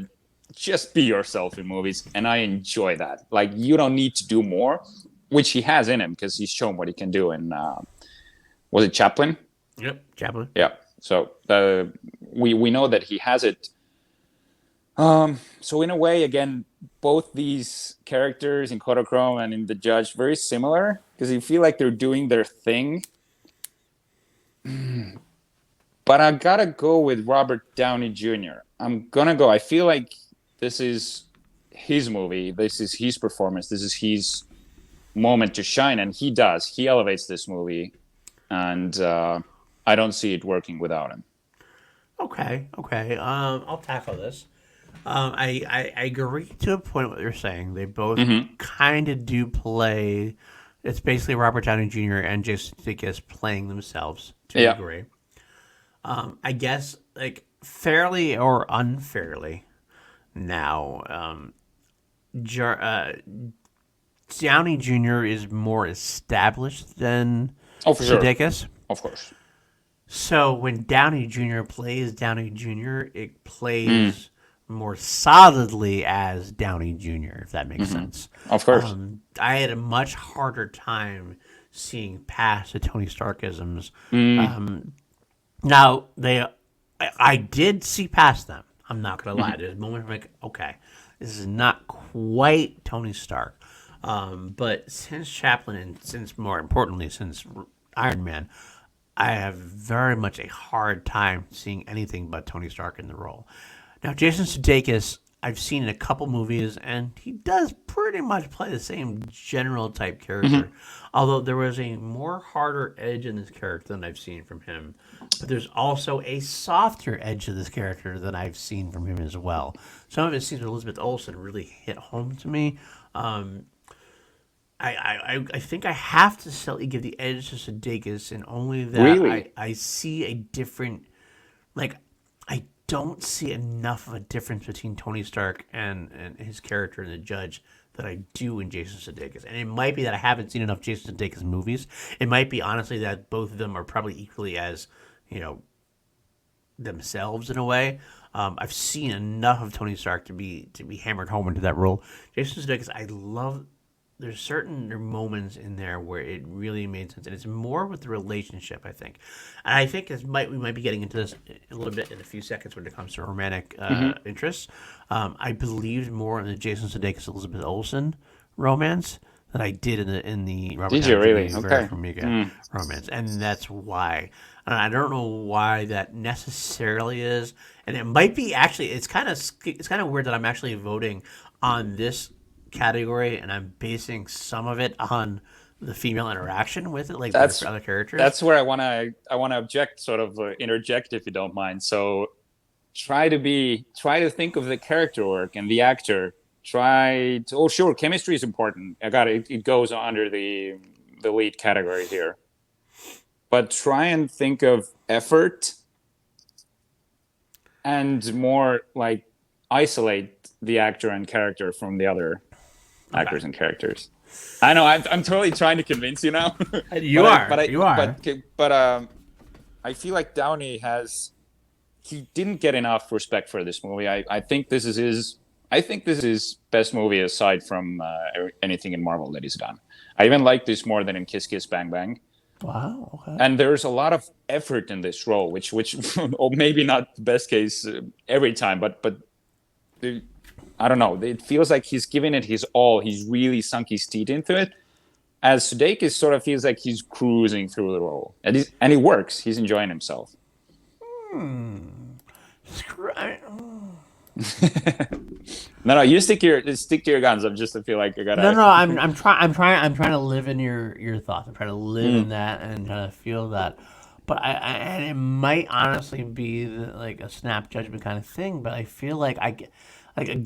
just be yourself in movies, and I enjoy that. Like you don't need to do more, which he has in him because he's shown what he can do in was it Chaplin? Yep, Chaplin. Yeah. So we know that he has it. So in a way, again, both these characters in Kodachrome and in The Judge very similar because you feel like they're doing their thing. But I gotta go with Robert Downey Jr. I'm gonna go. I feel like this is his movie. This is his performance. This is his moment to shine, and he does. He elevates this movie, and I don't see it working without him. Okay. I'll tackle this. I agree to a point what you're saying. They both kind of do play. It's basically Robert Downey Jr. and Jason Sudeikis playing themselves to a degree. I guess like fairly or unfairly. Now, Downey Jr. is more established than Sedakis. Sure. Of course. So when Downey Jr. plays Downey Jr., it plays more solidly as Downey Jr., if that makes sense. Of course. I had a much harder time seeing past the Tony Starkisms. Now, I did see past them. I'm not going to lie. There's a moment where I'm like, okay, this is not quite Tony Stark. But since Chaplin and since, more importantly, since Iron Man, I have very much a hard time seeing anything but Tony Stark in the role. Now, Jason Sudeikis, I've seen in a couple movies, and he does pretty much play the same general type character. Although there was a more harder edge in this character than I've seen from him. But there's also a softer edge to this character than I've seen from him as well. Some of his scenes with Elizabeth Olsen really hit home to me. I think I have to slightly give the edge to Sedakis, and only that Really? I see a different, like, I don't see enough of a difference between Tony Stark and his character in The Judge that I do in Jason Sudeikis. And it might be that I haven't seen enough Jason Sudeikis movies. It might be, honestly, that both of them are probably equally as, themselves in a way. I've seen enough of Tony Stark to be hammered home into that role. Jason Sudeikis, I love. There's certain moments in there where it really made sense, and it's more with the relationship, I think. And I think we might be getting into this a little bit in a few seconds when it comes to romantic interests. I believed more in the Jason Sudeikis Elizabeth Olsen romance than I did in the Robert Did you Downey really? Jr. Okay. Vera Farmiga romance, and that's why. And I don't know why that necessarily is, and it might be actually. It's kind of weird that I'm actually voting on this category, and I'm basing some of it on the female interaction with it, like That's with other characters. That's where I wanna object, sort of interject, if you don't mind. So try to think of the character work and the actor. Sure, chemistry is important. I got it. It goes under the lead category here, but try and think of effort and more like isolate the actor and character from the other actors and characters. I know I'm totally trying to convince you now. You are. But I feel like Downey he didn't get enough respect for this movie. I think this is his best movie aside from anything in Marvel that he's done. I even like this more than in Kiss Kiss Bang Bang. Wow. Okay. And there's a lot of effort in this role, which or maybe not the best case every time, but I don't know. It feels like he's giving it his all. He's really sunk his teeth into it. As Sedakis sort of feels like he's cruising through the role, and he works. He's enjoying himself. No, you stick to your guns. I feel like I gotta. No. I'm trying to live in your thoughts. I'm trying to live in that and trying to feel that. But and it might honestly be like a snap judgment kind of thing. But I feel like I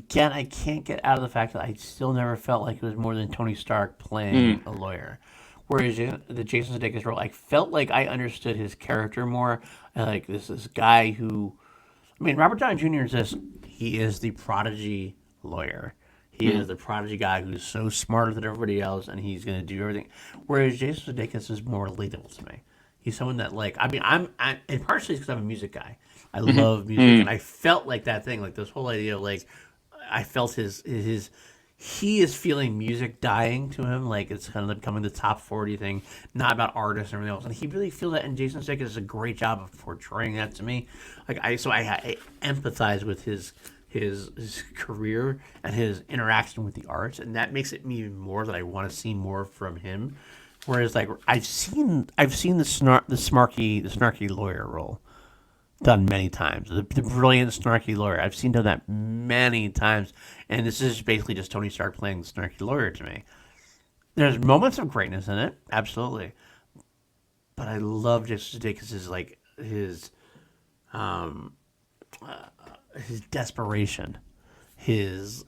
can't get out of the fact that I still never felt like it was more than Tony Stark playing a lawyer. Whereas the Jason Sudeikis role, I felt like I understood his character more. And like this guy who, I mean, Robert Downey Jr. He is the prodigy lawyer. He is the prodigy guy who's so smarter than everybody else, and he's going to do everything. Whereas Jason Sudeikis is more relatable to me. He's someone that, like, I mean, and partially because I'm a music guy. I love music, and I felt like that thing, like this whole idea of, like, I felt he is feeling music dying to him, like it's kind of becoming the top 40 thing, not about artists and everything else. And he really feels that, and Jason Sudeikis does a great job of portraying that to me. Like I empathize with his career and his interaction with the arts, and that makes it even more that I want to see more from him. Whereas, like, I've seen the snarky lawyer role done many times. The brilliant snarky lawyer. I've seen done that many times, and this is basically just Tony Stark playing the snarky lawyer to me. There's moments of greatness in it, absolutely, but I love Jason Sudeikis' like his desperation, his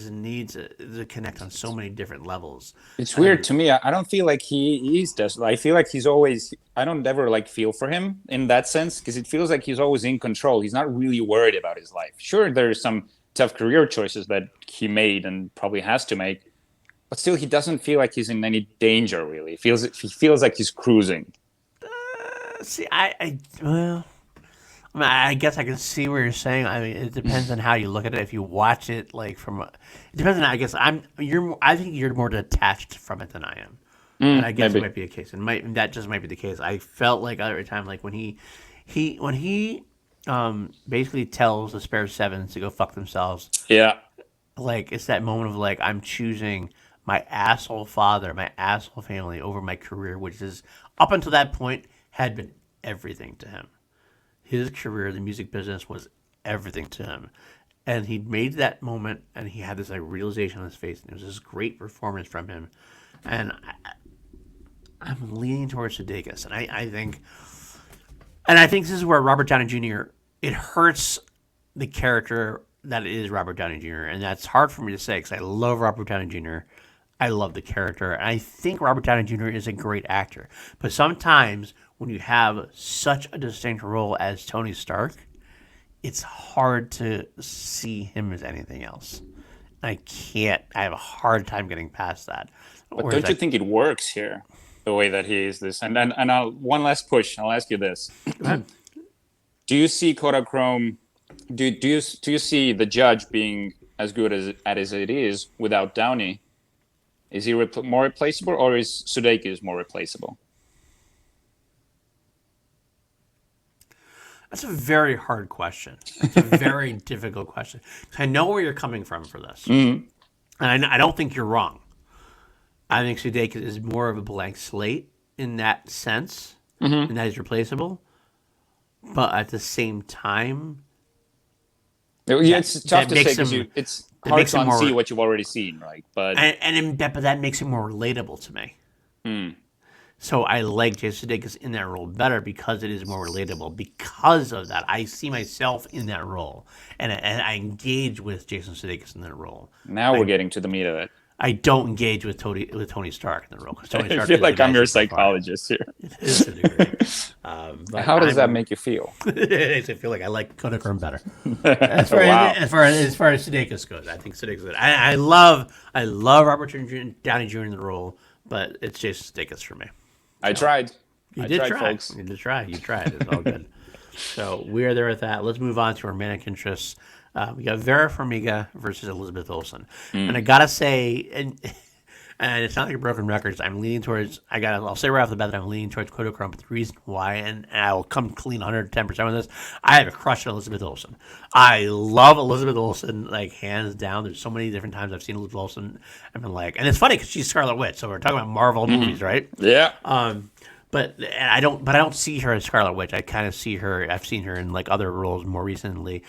needs to connect on so many different levels. It's weird to me. I don't feel like he is desperate. I feel like he's always. I don't ever like feel for him in that sense because it feels like he's always in control. He's not really worried about his life. Sure, there's some tough career choices that he made and probably has to make, but still, he doesn't feel like he's in any danger. Really, he feels like he's cruising. I guess I can see where you're saying. I mean, it depends on how you look at it. If you watch it, like it depends on. I guess I think you're more detached from it than I am, and I guess maybe. It might be a case. And that just might be the case. I felt like every time, like when he basically tells the spare sevens to go fuck themselves. Yeah, like it's that moment of like I'm choosing my asshole father, my asshole family over my career, which is up until that point had been everything to him. His career, the music business, was everything to him. And he made that moment, and he had this like realization on his face, and it was this great performance from him. And I'm leaning towards Sedakis, and I think this is where Robert Downey Jr. It hurts the character that is Robert Downey Jr., and that's hard for me to say because I love Robert Downey Jr. I love the character, and I think Robert Downey Jr. is a great actor. But sometimes when you have such a distinct role as Tony Stark, it's hard to see him as anything else. I have a hard time getting past that. But don't you think it works here, the way that he is this? And one last push. I'll ask you this: do you see Kodachrome? Do you see the Judge being as good as it is without Downey? Is he more replaceable, or is Sudeikis more replaceable? That's a very hard question. It's a very difficult question. I know where you're coming from for this. And I don't think you're wrong. I think Sedakis is more of a blank slate in that sense, and that he's replaceable. But at the same time... Yeah, it's tough to say because it's hard to unsee what you've already seen, right? But that makes it more relatable to me. So I like Jason Sudeikis in that role better because it is more relatable. Because of that, I see myself in that role, and I engage with Jason Sudeikis in that role. Now we're getting to the meat of it. I don't engage with Tony Stark in the role. Tony Stark I feel like I'm your psychologist here. It is to a degree. But how does that make you feel? It makes me feel like I like Kodachrome better. As far as Sedakis goes, I think Sedakis is good. I love Robert Downey Jr. in the role, but it's Jason Sedakis for me. I tried. You did try, folks. You did try. You tried. It's all good. So we are there with that. Let's move on to romantic interests. We got Vera Farmiga versus Elizabeth Olsen, and I gotta say, and it's not like a broken record. I'm leaning towards. I'll say right off the bat that I'm leaning towards Kodachrome. But the reason why, and I will come clean 110% on this, I have a crush on Elizabeth Olsen. I love Elizabeth Olsen, like hands down. There's so many different times I've seen Elizabeth Olsen. I've been like, and it's funny because she's Scarlet Witch. So we're talking about Marvel movies, right? Yeah. But I don't see her as Scarlet Witch. I kind of see her. I've seen her in like other roles more recently.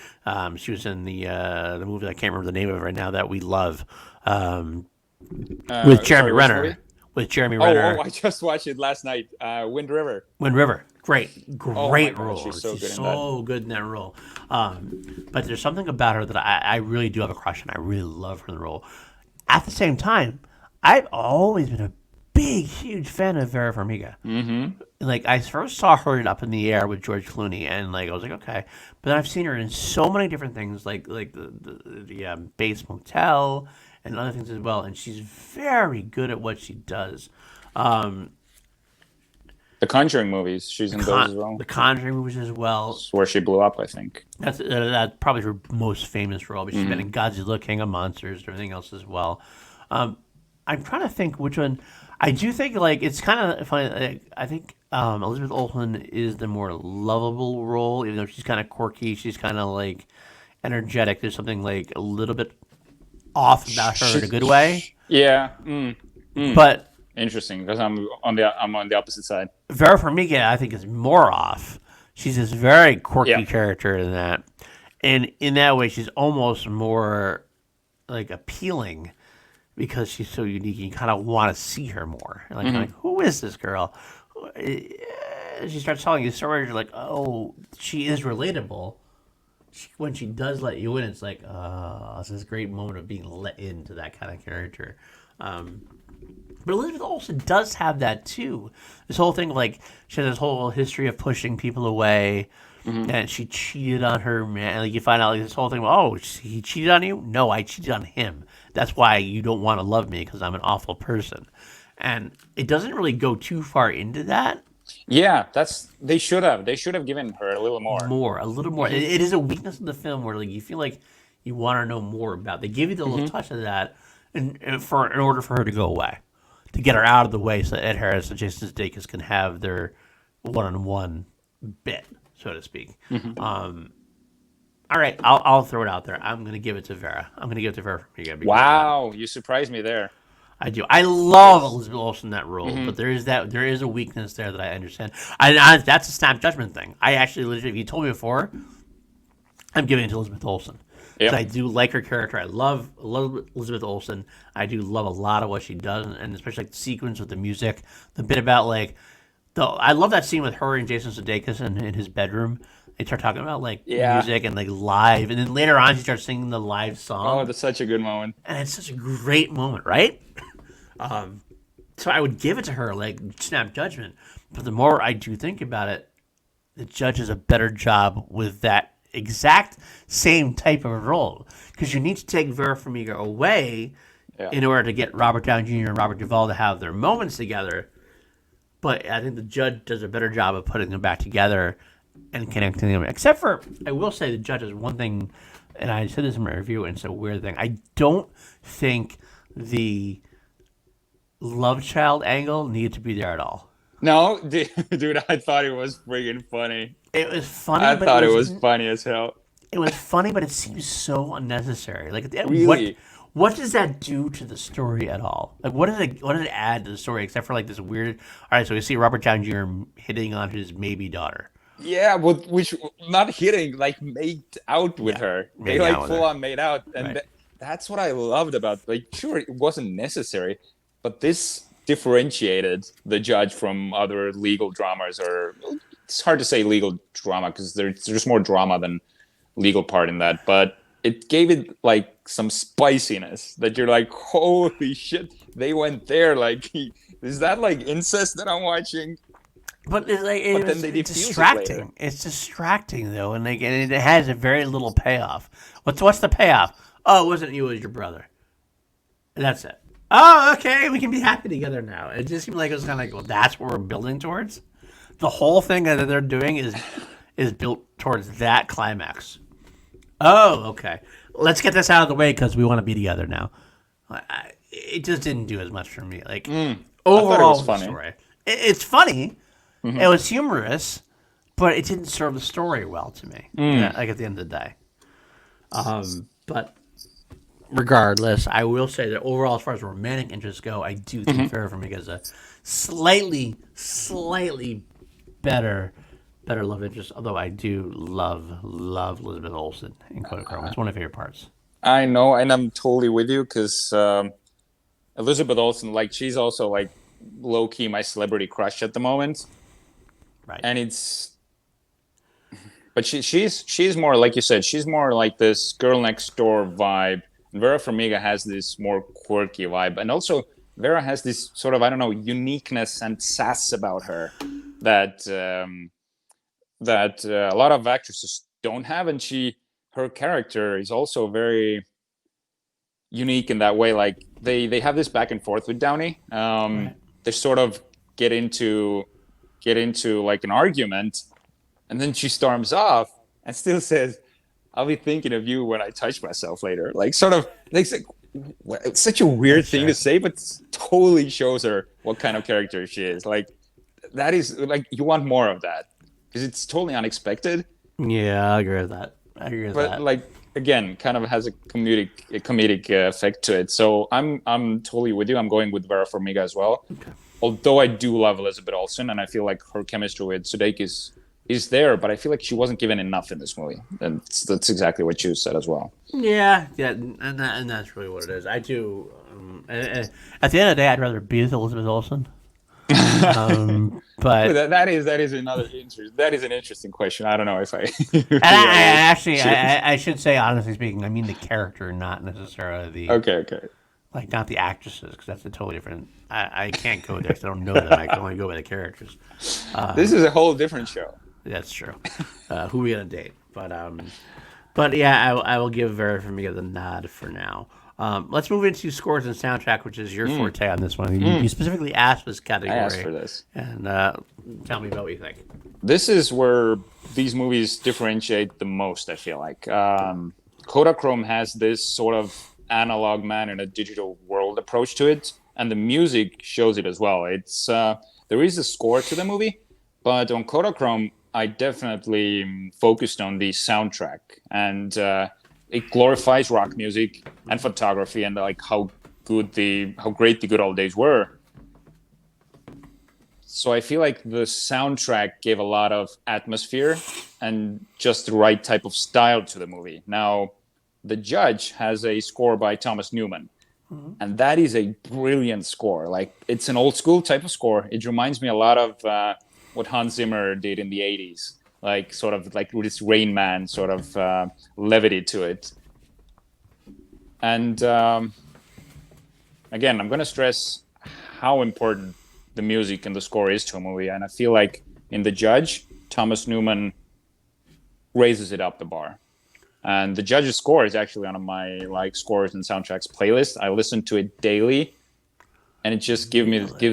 She was in the movie I can't remember the name of it right now that we love. With Jeremy Renner. With Jeremy Renner. Oh, I just watched it last night. Wind River. Great God, role. She's so good in that role. But there's something about her that I really do have a crush on. I really love her in the role. At the same time, I've always been a huge fan of Vera Farmiga. Mm-hmm. Like I first saw her in Up in the Air with George Clooney, and like I was like, okay. But then I've seen her in so many different things, like the Bates Motel and other things as well. And she's very good at what she does. The Conjuring movies, she's in those as well. The Conjuring movies as well. That's where she blew up, I think. That's probably her most famous role, but she's been in Godzilla, King of Monsters, and everything else as well. I'm trying to think which one. I do think like it's kind of funny. Like, I think Elizabeth Olsen is the more lovable role, even though she's kind of quirky. She's kind of like energetic. There's something like a little bit off about her in a good way. Yeah. But interesting because I'm on the opposite side. Vera Farmiga, I think, is more off. She's this very quirky character in that, and in that way, she's almost more like appealing. Because she's so unique, you kind of want to see her more. Like, who is this girl? She starts telling you stories. You're like, oh, she is relatable. When she does let you in, it's like, it's this great moment of being let into that kind of character. But Elizabeth Olsen does have that too. This whole thing, like, she has this whole history of pushing people away. And she cheated on her man. Like you find out like this whole thing. Oh, he cheated on you? No, I cheated on him. That's why you don't want to love me because I'm an awful person. And it doesn't really go too far into that. Yeah, they should have given her a little more. A little more. It is a weakness of the film where like you feel like you want to know more about. They give you the little touch of that, in order for her to go away, to get her out of the way, so that Ed Harris and Jason Sudeikis can have their one-on-one bit, so to speak. All right, I'll throw it out there. I'm going to give it to Vera. Wow, you surprised me there. I do. I love Elizabeth Olsen in that role, but there is a weakness there that I understand. That's a snap judgment thing. I actually, legit, if you told me before, I'm giving it to Elizabeth Olsen. Yep. I do like her character. I love Elizabeth Olsen. I do love a lot of what she does, and especially like the sequence with the music, the bit about like, I love that scene with her and Jason Sudeikis in his bedroom. They start talking about like music and like live, and then later on she starts singing the live song. Oh, that's such a good moment, and it's such a great moment, right? So I would give it to her, like snap judgment. But the more I do think about it, the judge does a better job with that exact same type of role, because you need to take Vera Farmiga away in order to get Robert Downey Jr. and Robert Duvall to have their moments together. But I think the judge does a better job of putting them back together and connecting them. Except for, I will say the judge is one thing, and I said this in my review, and it's a weird thing. I don't think the love child angle needed to be there at all. No, dude, I thought it was friggin' funny. It was funny. I thought it was funny as hell. It was funny, but it seems so unnecessary. Like, really? What does that do to the story at all? Like, what does it add to the story except for like this weird? All right, so we see Robert Downey Jr. hitting on his maybe daughter. Yeah, but which not hitting, like made out with her. They like full on made out, and that's what I loved about. Like, sure, it wasn't necessary, but this differentiated the judge from other legal dramas. Or it's hard to say legal drama because there's more drama than legal part in that, but it gave it like some spiciness that you're like, holy shit, they went there. Like, is that like incest that I'm watching? But it's like But then they it's defuse it distracting. later. It's distracting though, and it has a very little payoff. What's the payoff? Oh, it wasn't you, it was your brother. And that's it. Oh, okay, we can be happy together now. It just seemed like it was kind of like, well, that's what we're building towards. The whole thing that they're doing is built towards that climax. Oh, okay. Let's get this out of the way because we want to be together now. It just didn't do as much for me. Like overall, was funny. story. It's funny. It was humorous, but it didn't serve the story well to me. Like at the end of the day. But regardless, I will say that overall, as far as romantic interests go, I do think Vera Farmiga is a slightly better love interest. Although I do love Elizabeth Olsen in Kodachrome. It's one of my favorite parts. I know, and I'm totally with you because Elizabeth Olsen, like, she's also like low key my celebrity crush at the moment. Right. And but she's more, like you said, she's more like this girl next door vibe. And Vera Farmiga has this more quirky vibe, and also Vera has this sort of, I don't know, uniqueness and sass about her that a lot of actresses don't have, and her character is also very unique in that way. Like they have this back and forth with Downey. They sort of get into like an argument, and then she storms off and still says, "I'll be thinking of you when I touch myself later." Like, sort of, like, it's such a weird thing to say, but totally shows her what kind of character she is. Like, that is, like, you want more of that because it's totally unexpected. Yeah, I agree with that. But like, again, kind of has a comedic effect to it. So I'm totally with you. I'm going with Vera Farmiga as well. Okay. Although I do love Elizabeth Olsen, and I feel like her chemistry with Sedakis is there, but I feel like she wasn't given enough in this movie, and that's exactly what you said as well. Yeah, and that's really what it is. I do. At the end of the day, I'd rather be with Elizabeth Olsen. But that is another that is an interesting question. I don't know if I. I should say, honestly speaking, I mean the character, not necessarily the. Okay. Like, not the actresses, because that's a totally different. I can't go there because I don't know them. I can only go by the characters. This is a whole different show. That's true. Who we gonna date? But yeah, I will give Vera Farmiga the nod for now. Let's move into scores and soundtrack, which is your forte on this one. You specifically asked this category. I asked for this. And tell me about what you think. This is where these movies differentiate the most, I feel like. Kodachrome has this sort of analog man in a digital world approach to it, and the music shows it as well. It's there is a score to the movie, but on Kodachrome, I definitely focused on the soundtrack, and it glorifies rock music and photography and like how great the good old days were. So I feel like the soundtrack gave a lot of atmosphere and just the right type of style to the movie. Now, The Judge has a score by Thomas Newman, and that is a brilliant score. Like, it's an old school type of score. It reminds me a lot of what Hans Zimmer did in the 80s, like sort of like with this Rain Man sort of levity to it. And again, I'm going to stress how important the music and the score is to a movie. And I feel like in The Judge, Thomas Newman raises it up the bar. And The Judge's score is actually on my like scores and soundtracks playlist. I listen to it daily, and it just gives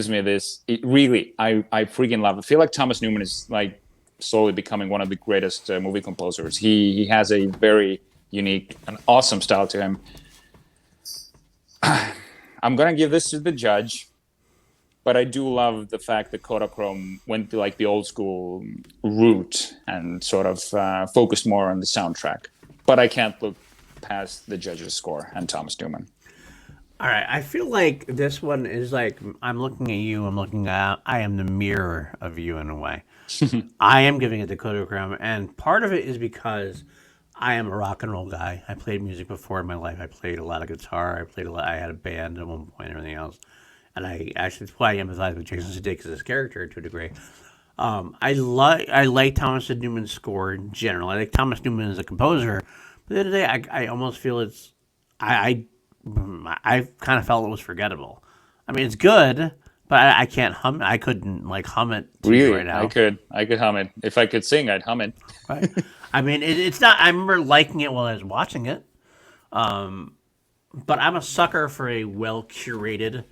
me this. It really, I freaking love it. I feel like Thomas Newman is like slowly becoming one of the greatest movie composers. He has a very unique and awesome style to him. I'm gonna give this to The Judge, but I do love the fact that Kodachrome went to like the old school route and sort of focused more on the soundtrack. But I can't look past The Judge's score and Thomas Newman. All right, I feel like this one is like, I'm looking at you, I am the mirror of you in a way. I am giving it to Kodachrome, and part of it is because I am a rock and roll guy. I played music before in my life. I played a lot of guitar. I had a band at one point and everything else. And that's why I empathize with Jason Sudeikis' character to a degree. I like Thomas Newman's score in general. I like Thomas Newman as a composer. But the other day, I almost feel I kind of felt it was forgettable. I mean, it's good, but but I can't hum. I couldn't like hum it to you Really, right now. I could hum it. If I could sing, I'd hum it. Right. I mean, it's not. I remember liking it while I was watching it. But I'm a sucker for a well curated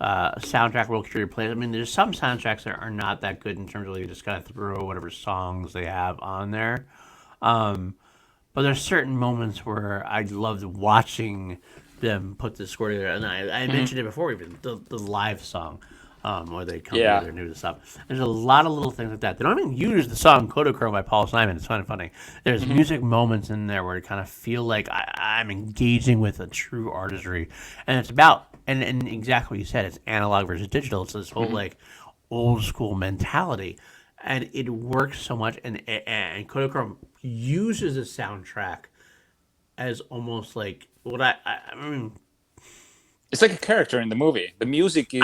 soundtrack, well curated play. I mean, there's some soundtracks that are not that good in terms of like, just kind of throw whatever songs they have on there. But there's certain moments where I loved watching them put the score together, and I mentioned it before, even the live song. Where they come together and do the stuff. There's a lot of little things like that. They don't even use the song Kodachrome by Paul Simon. It's kind of funny. There's music moments in there where I kind of feel like I'm engaging with a true artistry. And it's about, and exactly what you said, it's analog versus digital. It's this whole like old school mentality. And it works so much. And Kodachrome uses a soundtrack as almost like what I mean. It's like a character in the movie. The music is.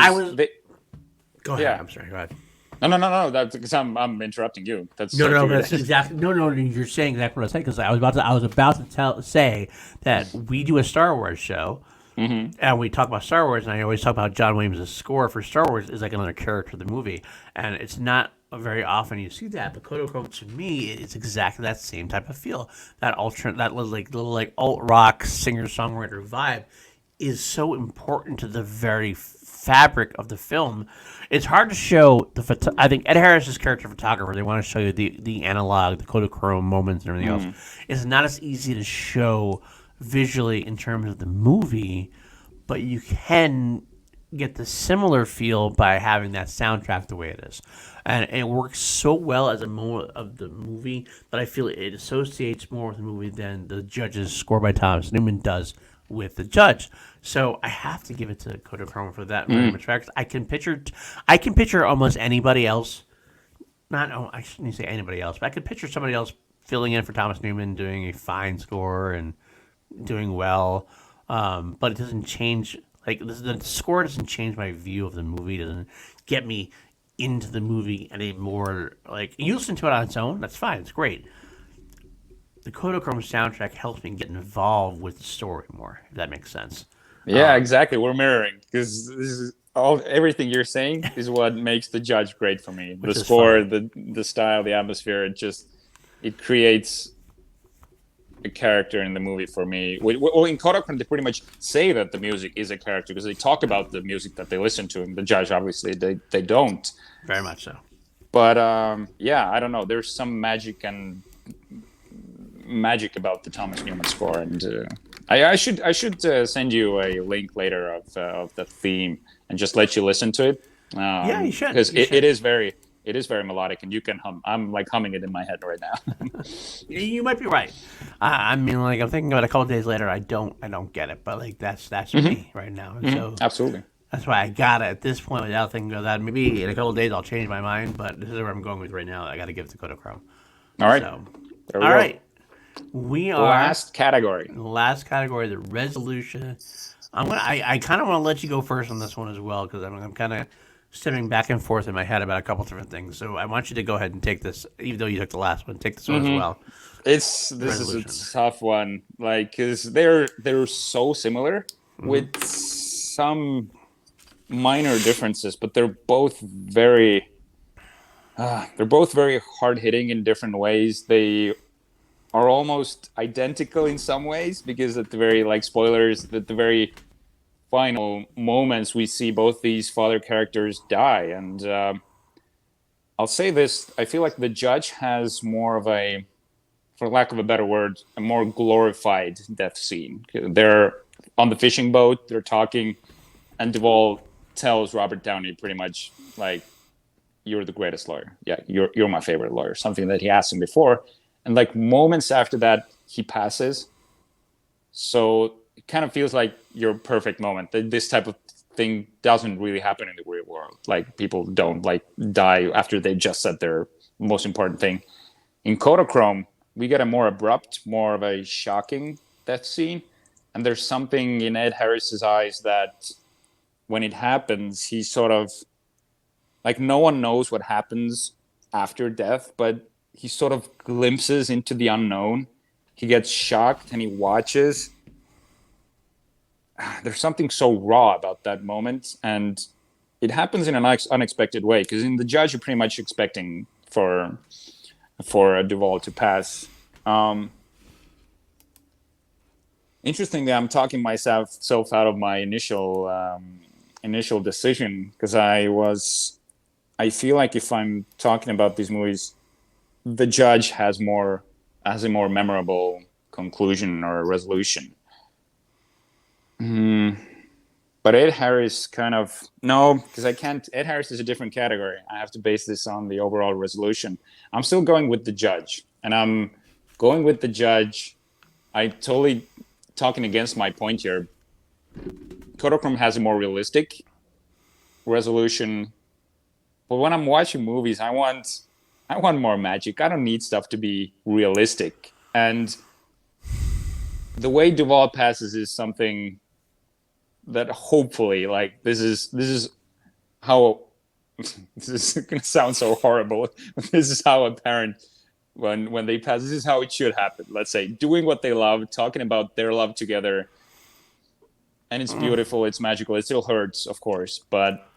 Go ahead. Yeah. I'm sorry. Go ahead. No. That's because I'm interrupting you. That's no. That's exactly no. You're saying exactly what I said because I was about to say that we do a Star Wars show, and we talk about Star Wars, and I always talk about John Williams' score for Star Wars is like another character of the movie, and it's not very often you see that. But Kodachrome to me it's exactly that same type of feel. That little alt rock singer songwriter vibe is so important to the very fabric of the film. It's hard to show I think Ed Harris's character photographer, they want to show you the analog, the Kodachrome moments and everything else. It's not as easy to show visually in terms of the movie, but you can get the similar feel by having that soundtrack the way it is. And it works so well as a moment of the movie that I feel it associates more with the movie than the Judge's score by Thomas Newman does with the Judge. So I have to give it to Kodachrome for that very much. I can picture almost anybody else. I shouldn't say anybody else, but I could picture somebody else filling in for Thomas Newman, doing a fine score and doing well. But it doesn't change. Like the score doesn't change my view of the movie. It doesn't get me into the movie anymore. Like you listen to it on its own, that's fine. It's great. The Kodachrome soundtrack helps me get involved with the story more, if that makes sense. Yeah, exactly. We're mirroring because this is everything you're saying is what makes the Judge great for me. The score, the style, the atmosphere. It creates a character in the movie for me. Well, in Kodachrome, they pretty much say that the music is a character because they talk about the music that they listen to. And the Judge, obviously, they don't. Very much so. But yeah, I don't know. There's some magic about the Thomas Newman score, and I should send you a link later of the theme and just let you listen to it. Yeah, you should because it is very melodic, and you can hum. I'm like humming it in my head right now. You might be right. I mean, like I'm thinking about it a couple of days later. I don't get it, but like that's me right now. And so absolutely. That's why I got it at this point without thinking about that. Maybe in a couple of days I'll change my mind, but this is where I'm going with right now. I got to give it to Kodachrome. All right. So, there we go. right. We are last category, the resolution. I kind of want to let you go first on this one as well because I'm kind of stemming back and forth in my head about a couple different things. So I want you to go ahead and take this, even though you took the last one. Take this one as well. This is a tough one, like because they're so similar with some minor differences, but they're both very hard hitting in different ways. They are almost identical in some ways because at the very spoilers, at the very final moments we see both these father characters die, and I'll say this: I feel like the Judge has more of a, for lack of a better word, a more glorified death scene. They're on the fishing boat, they're talking, and Duvall tells Robert Downey pretty much like, "You're the greatest lawyer. Yeah, you're my favorite lawyer." Something that he asked him before. And moments after that, he passes. So it kind of feels like your perfect moment. This type of thing doesn't really happen in the real world. Like people don't die after they just said their most important thing. In Kodachrome, we get a more abrupt, more of a shocking death scene. And there's something in Ed Harris's eyes that when it happens, he sort of no one knows what happens after death, but he sort of glimpses into the unknown. He gets shocked and he watches. There's something so raw about that moment, and it happens in an unexpected way, because in the Judge you're pretty much expecting for Duvall to pass. Interestingly, I'm talking myself out of my initial decision, because I feel like if I'm talking about these movies, the Judge has a more memorable conclusion or resolution. But Ed Harris no, because I can't. Ed Harris is a different category. I have to base this on the overall resolution. I'm still going with the Judge, and I'm going with the Judge. I totally talking against my point here. Kodachrome has a more realistic resolution, but when I'm watching movies, I want more magic. I don't need stuff to be realistic, and the way Duvall passes is something that hopefully, like, this is how this is gonna sound so horrible. This is how a parent, when they pass, this is how it should happen. Let's say doing what they love, talking about their love together, and it's beautiful, it's magical. It still hurts, of course, but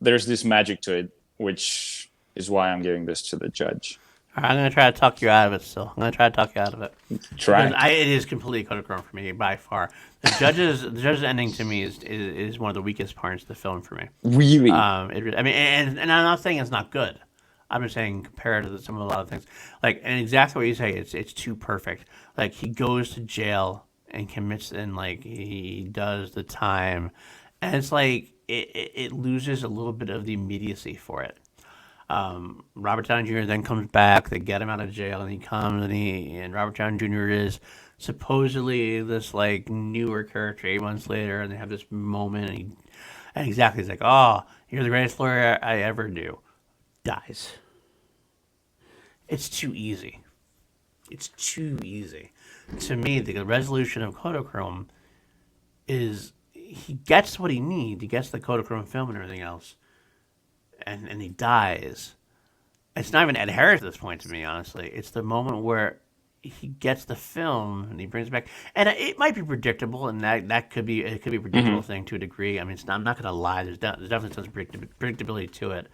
there's this magic to it, which is why I'm giving this to the Judge. I'm going to try to talk you out of it still. I'm going to try to talk you out of it. Try. It is completely Kodachrome for me, by far. The Judge's ending to me is one of the weakest parts of the film for me. Really? And I'm not saying it's not good. I'm just saying compared to a lot of things. Like, and exactly what you say, it's too perfect. Like, he goes to jail and commits, and, like, he does the time. And it's like, it loses a little bit of the immediacy for it. Robert Downey Jr. then comes back. They get him out of jail, and he comes, and Robert Downey Jr. is supposedly this, like, newer character 8 months later, and they have this moment, and exactly, he's like, "Oh, you're the greatest lawyer I ever knew." Dies. It's too easy. It's too easy. To me, the resolution of Kodachrome is he gets what he needs. He gets the Kodachrome film and everything else. And he dies. It's not even Ed Harris at this point to me, honestly. It's the moment where he gets the film and he brings it back. And it might be predictable, and that could be a predictable thing to a degree. I mean, I'm not going to lie. There's definitely some predictability to it.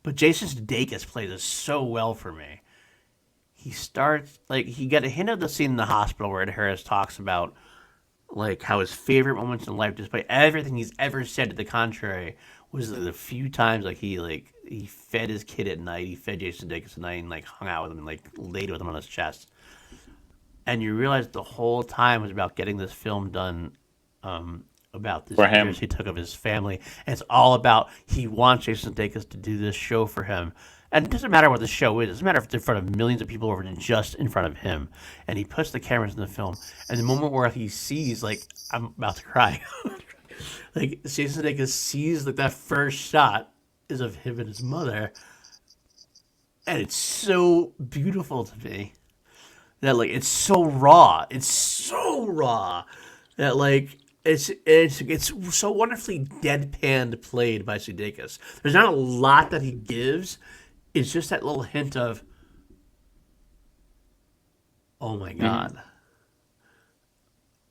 But Jason Sudeikis plays it so well for me. He starts, like, he got a hint of the scene in the hospital where Ed Harris talks about, like, how his favorite moments in life, despite everything he's ever said to the contrary, was the few times, like, he fed his kid at night, he fed Jason Sudeikis at night, and, like, hung out with him and, like, laid with him on his chest. And you realize the whole time was about getting this film done, about this interest he took of his family. And it's all about, he wants Jason Sudeikis to do this show for him. And it doesn't matter what the show is. It doesn't matter if it's in front of millions of people or just in front of him. And he puts the cameras in the film. And the moment where he sees, like, I'm about to cry. Like, Jason Sudeikis sees, like, that first shot is of him and his mother. And it's so beautiful to me. That, like, it's so raw. It's so raw. That, like, it's so wonderfully deadpan played by Sudeikis. There's not a lot that he gives. It's just that little hint of, oh my God.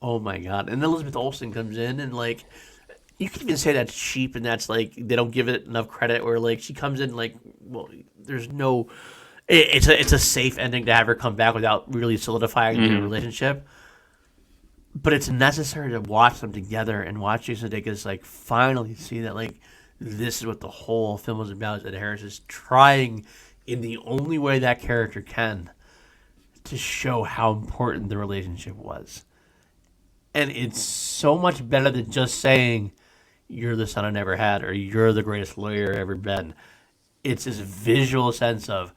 Oh my God. And Elizabeth Olsen comes in and, like, you can even say that's cheap and that's, like, they don't give it enough credit, where, like, she comes in, like, well, there's no, it's a safe ending to have her come back without really solidifying the relationship. But it's necessary to watch them together and watch Jason Sudeikis, like, finally see that, like, this is what the whole film is about, is that Harris is trying in the only way that character can to show how important the relationship was. And it's so much better than just saying, "You're the son I never had," or "You're the greatest lawyer I've ever been." It's this visual sense of,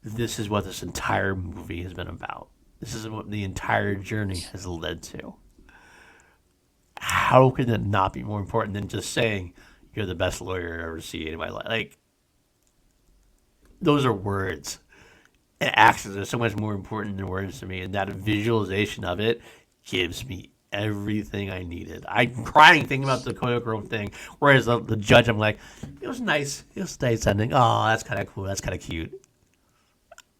this is what this entire movie has been about. This is what the entire journey has led to. How can it not be more important than just saying, "You're the best lawyer I've ever seen in my life"? Like, those are words. And actions are so much more important than words to me. And that visualization of it gives me everything I needed. I'm crying thinking about the Kodachrome thing. Whereas the Judge, I'm like, it was nice. It was a nice ending. Oh, that's kind of cool. That's kind of cute.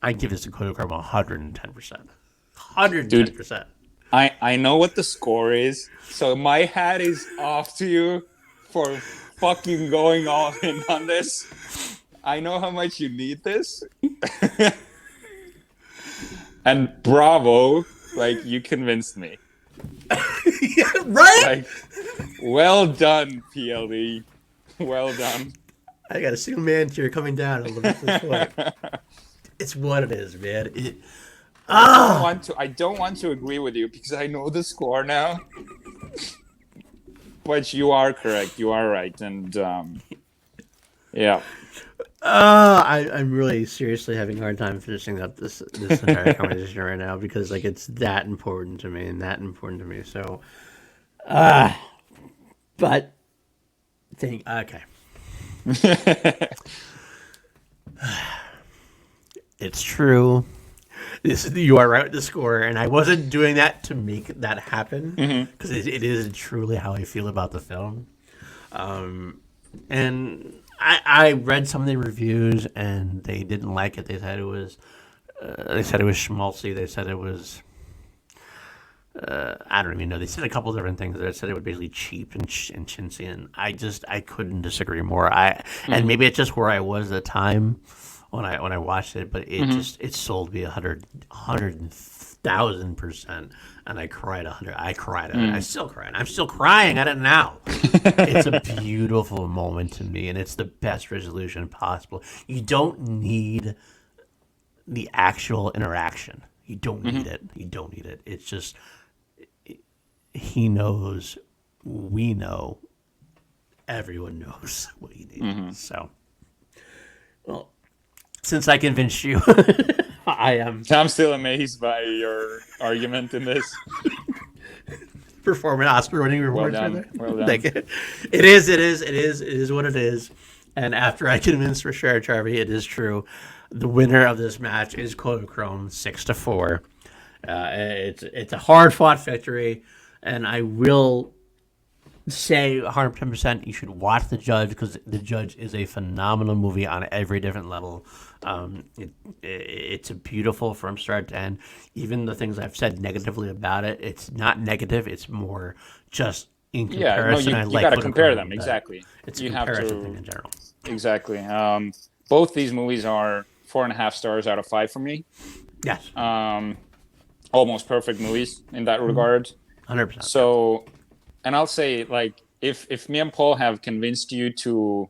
I give this to Kodachrome 110%. 110%. I know what the score is, so my hat is off to you for fucking going all in on this. I know how much you need this. And bravo, like, you convinced me. Yeah, right? Like, well done, PLD. Well done. I got a single man tear coming down a little bit this point. It's what it is, man. I don't want to agree with you because I know the score now. But you are correct. You are right. And yeah. I'm really seriously having a hard time finishing up this entire conversation right now because like it's that important to me and that important to me. So, but okay. It's true. You are right with the score, and I wasn't doing that to make that happen because it is truly how I feel about the film. And I read some of the reviews, and they didn't like it. They said it was schmaltzy. They said it was. I don't even know. They said a couple different things. They said it was basically cheap and chintzy, and I couldn't disagree more. And maybe it's just where I was at the time when I watched it, but it sold me 100,000%, and I cried 100. I cried. I still cried. I'm still crying at it now. It's a beautiful moment to me, and it's the best resolution possible. You don't need the actual interaction. You don't need it. You don't need it. It's just he knows, we know, everyone knows what you need. So, well, since I convinced you, I am. I'm still amazed by your argument in this. Performing Oscar-winning rewards. Well done. Right there. Well done. Like, it is what it is. And after I convinced Judge Jarvi, it is true. The winner of this match is Kodachrome, 6-4. It's a hard-fought victory, and I will say 110% you should watch The Judge because The Judge is a phenomenal movie on every different level. It's a beautiful from start to end. Even the things I've said negatively about it, it's not negative. It's more just in comparison. Yeah, no, you got to compare them. Exactly. It's a comparison thing in general. Exactly. Both these movies are 4.5 stars out of 5 for me. Yes. Almost perfect movies in that regard. 100%. So, and I'll say, like, if me and Paul have convinced you to,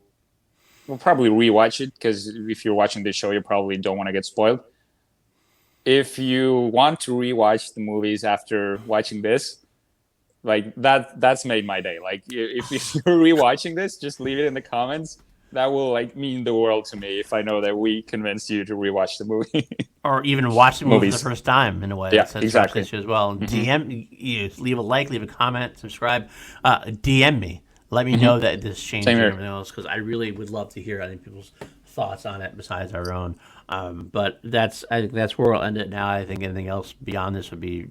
we'll probably rewatch it because if you're watching this show, you probably don't want to get spoiled. If you want to rewatch the movies after watching this, like that's made my day. Like, if you're rewatching this, just leave it in the comments. That will like mean the world to me if I know that we convinced you to rewatch the movie. Or even watch the movie for the first time in a way. Yeah, That's exactly. As well. DM you, leave a like, leave a comment, subscribe, DM me. Let me know that this changed and everything else because I really would love to hear other people's thoughts on it besides our own. But I think that's where we'll end it now. I think anything else beyond this would be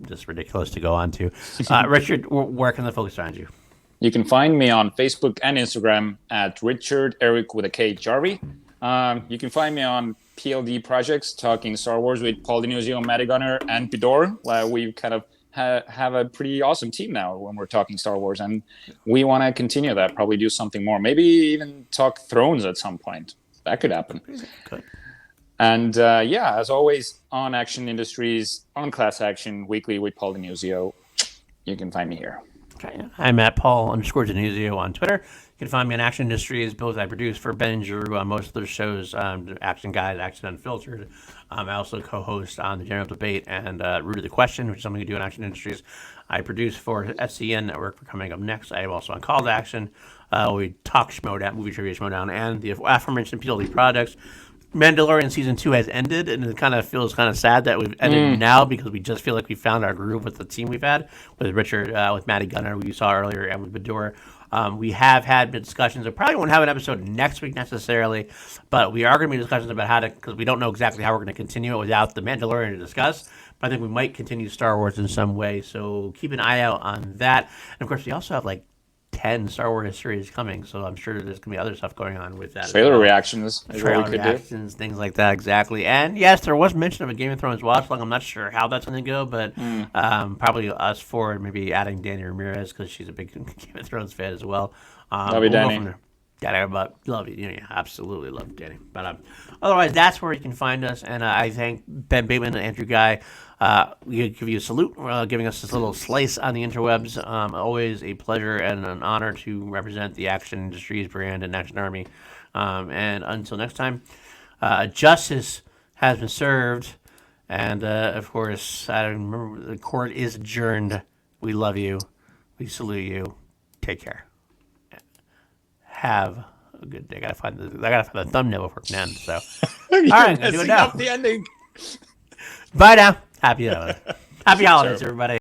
just ridiculous to go on to. Richard, where can the folks find you? You can find me on Facebook and Instagram at Richard Eric with a K Jarvi. You can find me on PLD projects talking Star Wars with Paul DiNuzio, Matty Gunner, and Pidor. We kind of have a pretty awesome team now when we're talking Star Wars, and we want to continue that. Probably do something more. Maybe even talk Thrones at some point. That could happen. Good. And as always, on Action Industries, on Class Action Weekly with Paul DiNuzio. You can find me here. Okay. I'm at Paul_DiNuzio on Twitter. You can find me on Action Industries. Both I produce for Ben and Drew on most of their shows, Action Guys, Action Unfiltered. I also co-host on the General Debate and Root of the Question, which is something we do in Action Industries. I produce for SCN Network for coming up next. I am also on Call to Action. We talk Schmodown, Movie Trivia Schmodown, and the aforementioned PLD products. Mandalorian Season 2 has ended, and it kind of feels kind of sad that we've ended now because we just feel like we found our groove with the team we've had with Richard, with Matty Gunner, who you saw earlier, and with Bador. We have had discussions. We probably won't have an episode next week necessarily, but we are going to be discussions about how to, because we don't know exactly how we're going to continue it without the Mandalorian to discuss. But I think we might continue Star Wars in some way, so keep an eye out on that. And of course, we also have like 10 10 Star Wars series coming, so I'm sure there's gonna be other stuff going on with that. Trailer reactions, is trailer what we could reactions, things like that, exactly. And yes, there was mention of a Game of Thrones watch along. I'm not sure how that's going to go, but probably us four, maybe adding Danny Ramirez because she's a big Game of Thrones fan as well. Love you, Danny. Danny, but love you. Yeah, absolutely love Danny. But otherwise, that's where you can find us. And I thank Ben Bateman and Andrew Guy. We give you a salute, giving us this little slice on the interwebs. Always a pleasure and an honor to represent the Action Industries brand and Action Army. And until next time, justice has been served. And of course, I don't remember, the court is adjourned. We love you. We salute you. Take care. Have a good day. I gotta find the thumbnail before it can end. So, all right, I'm do it now. The ending. Bye now. Happy holidays, everybody.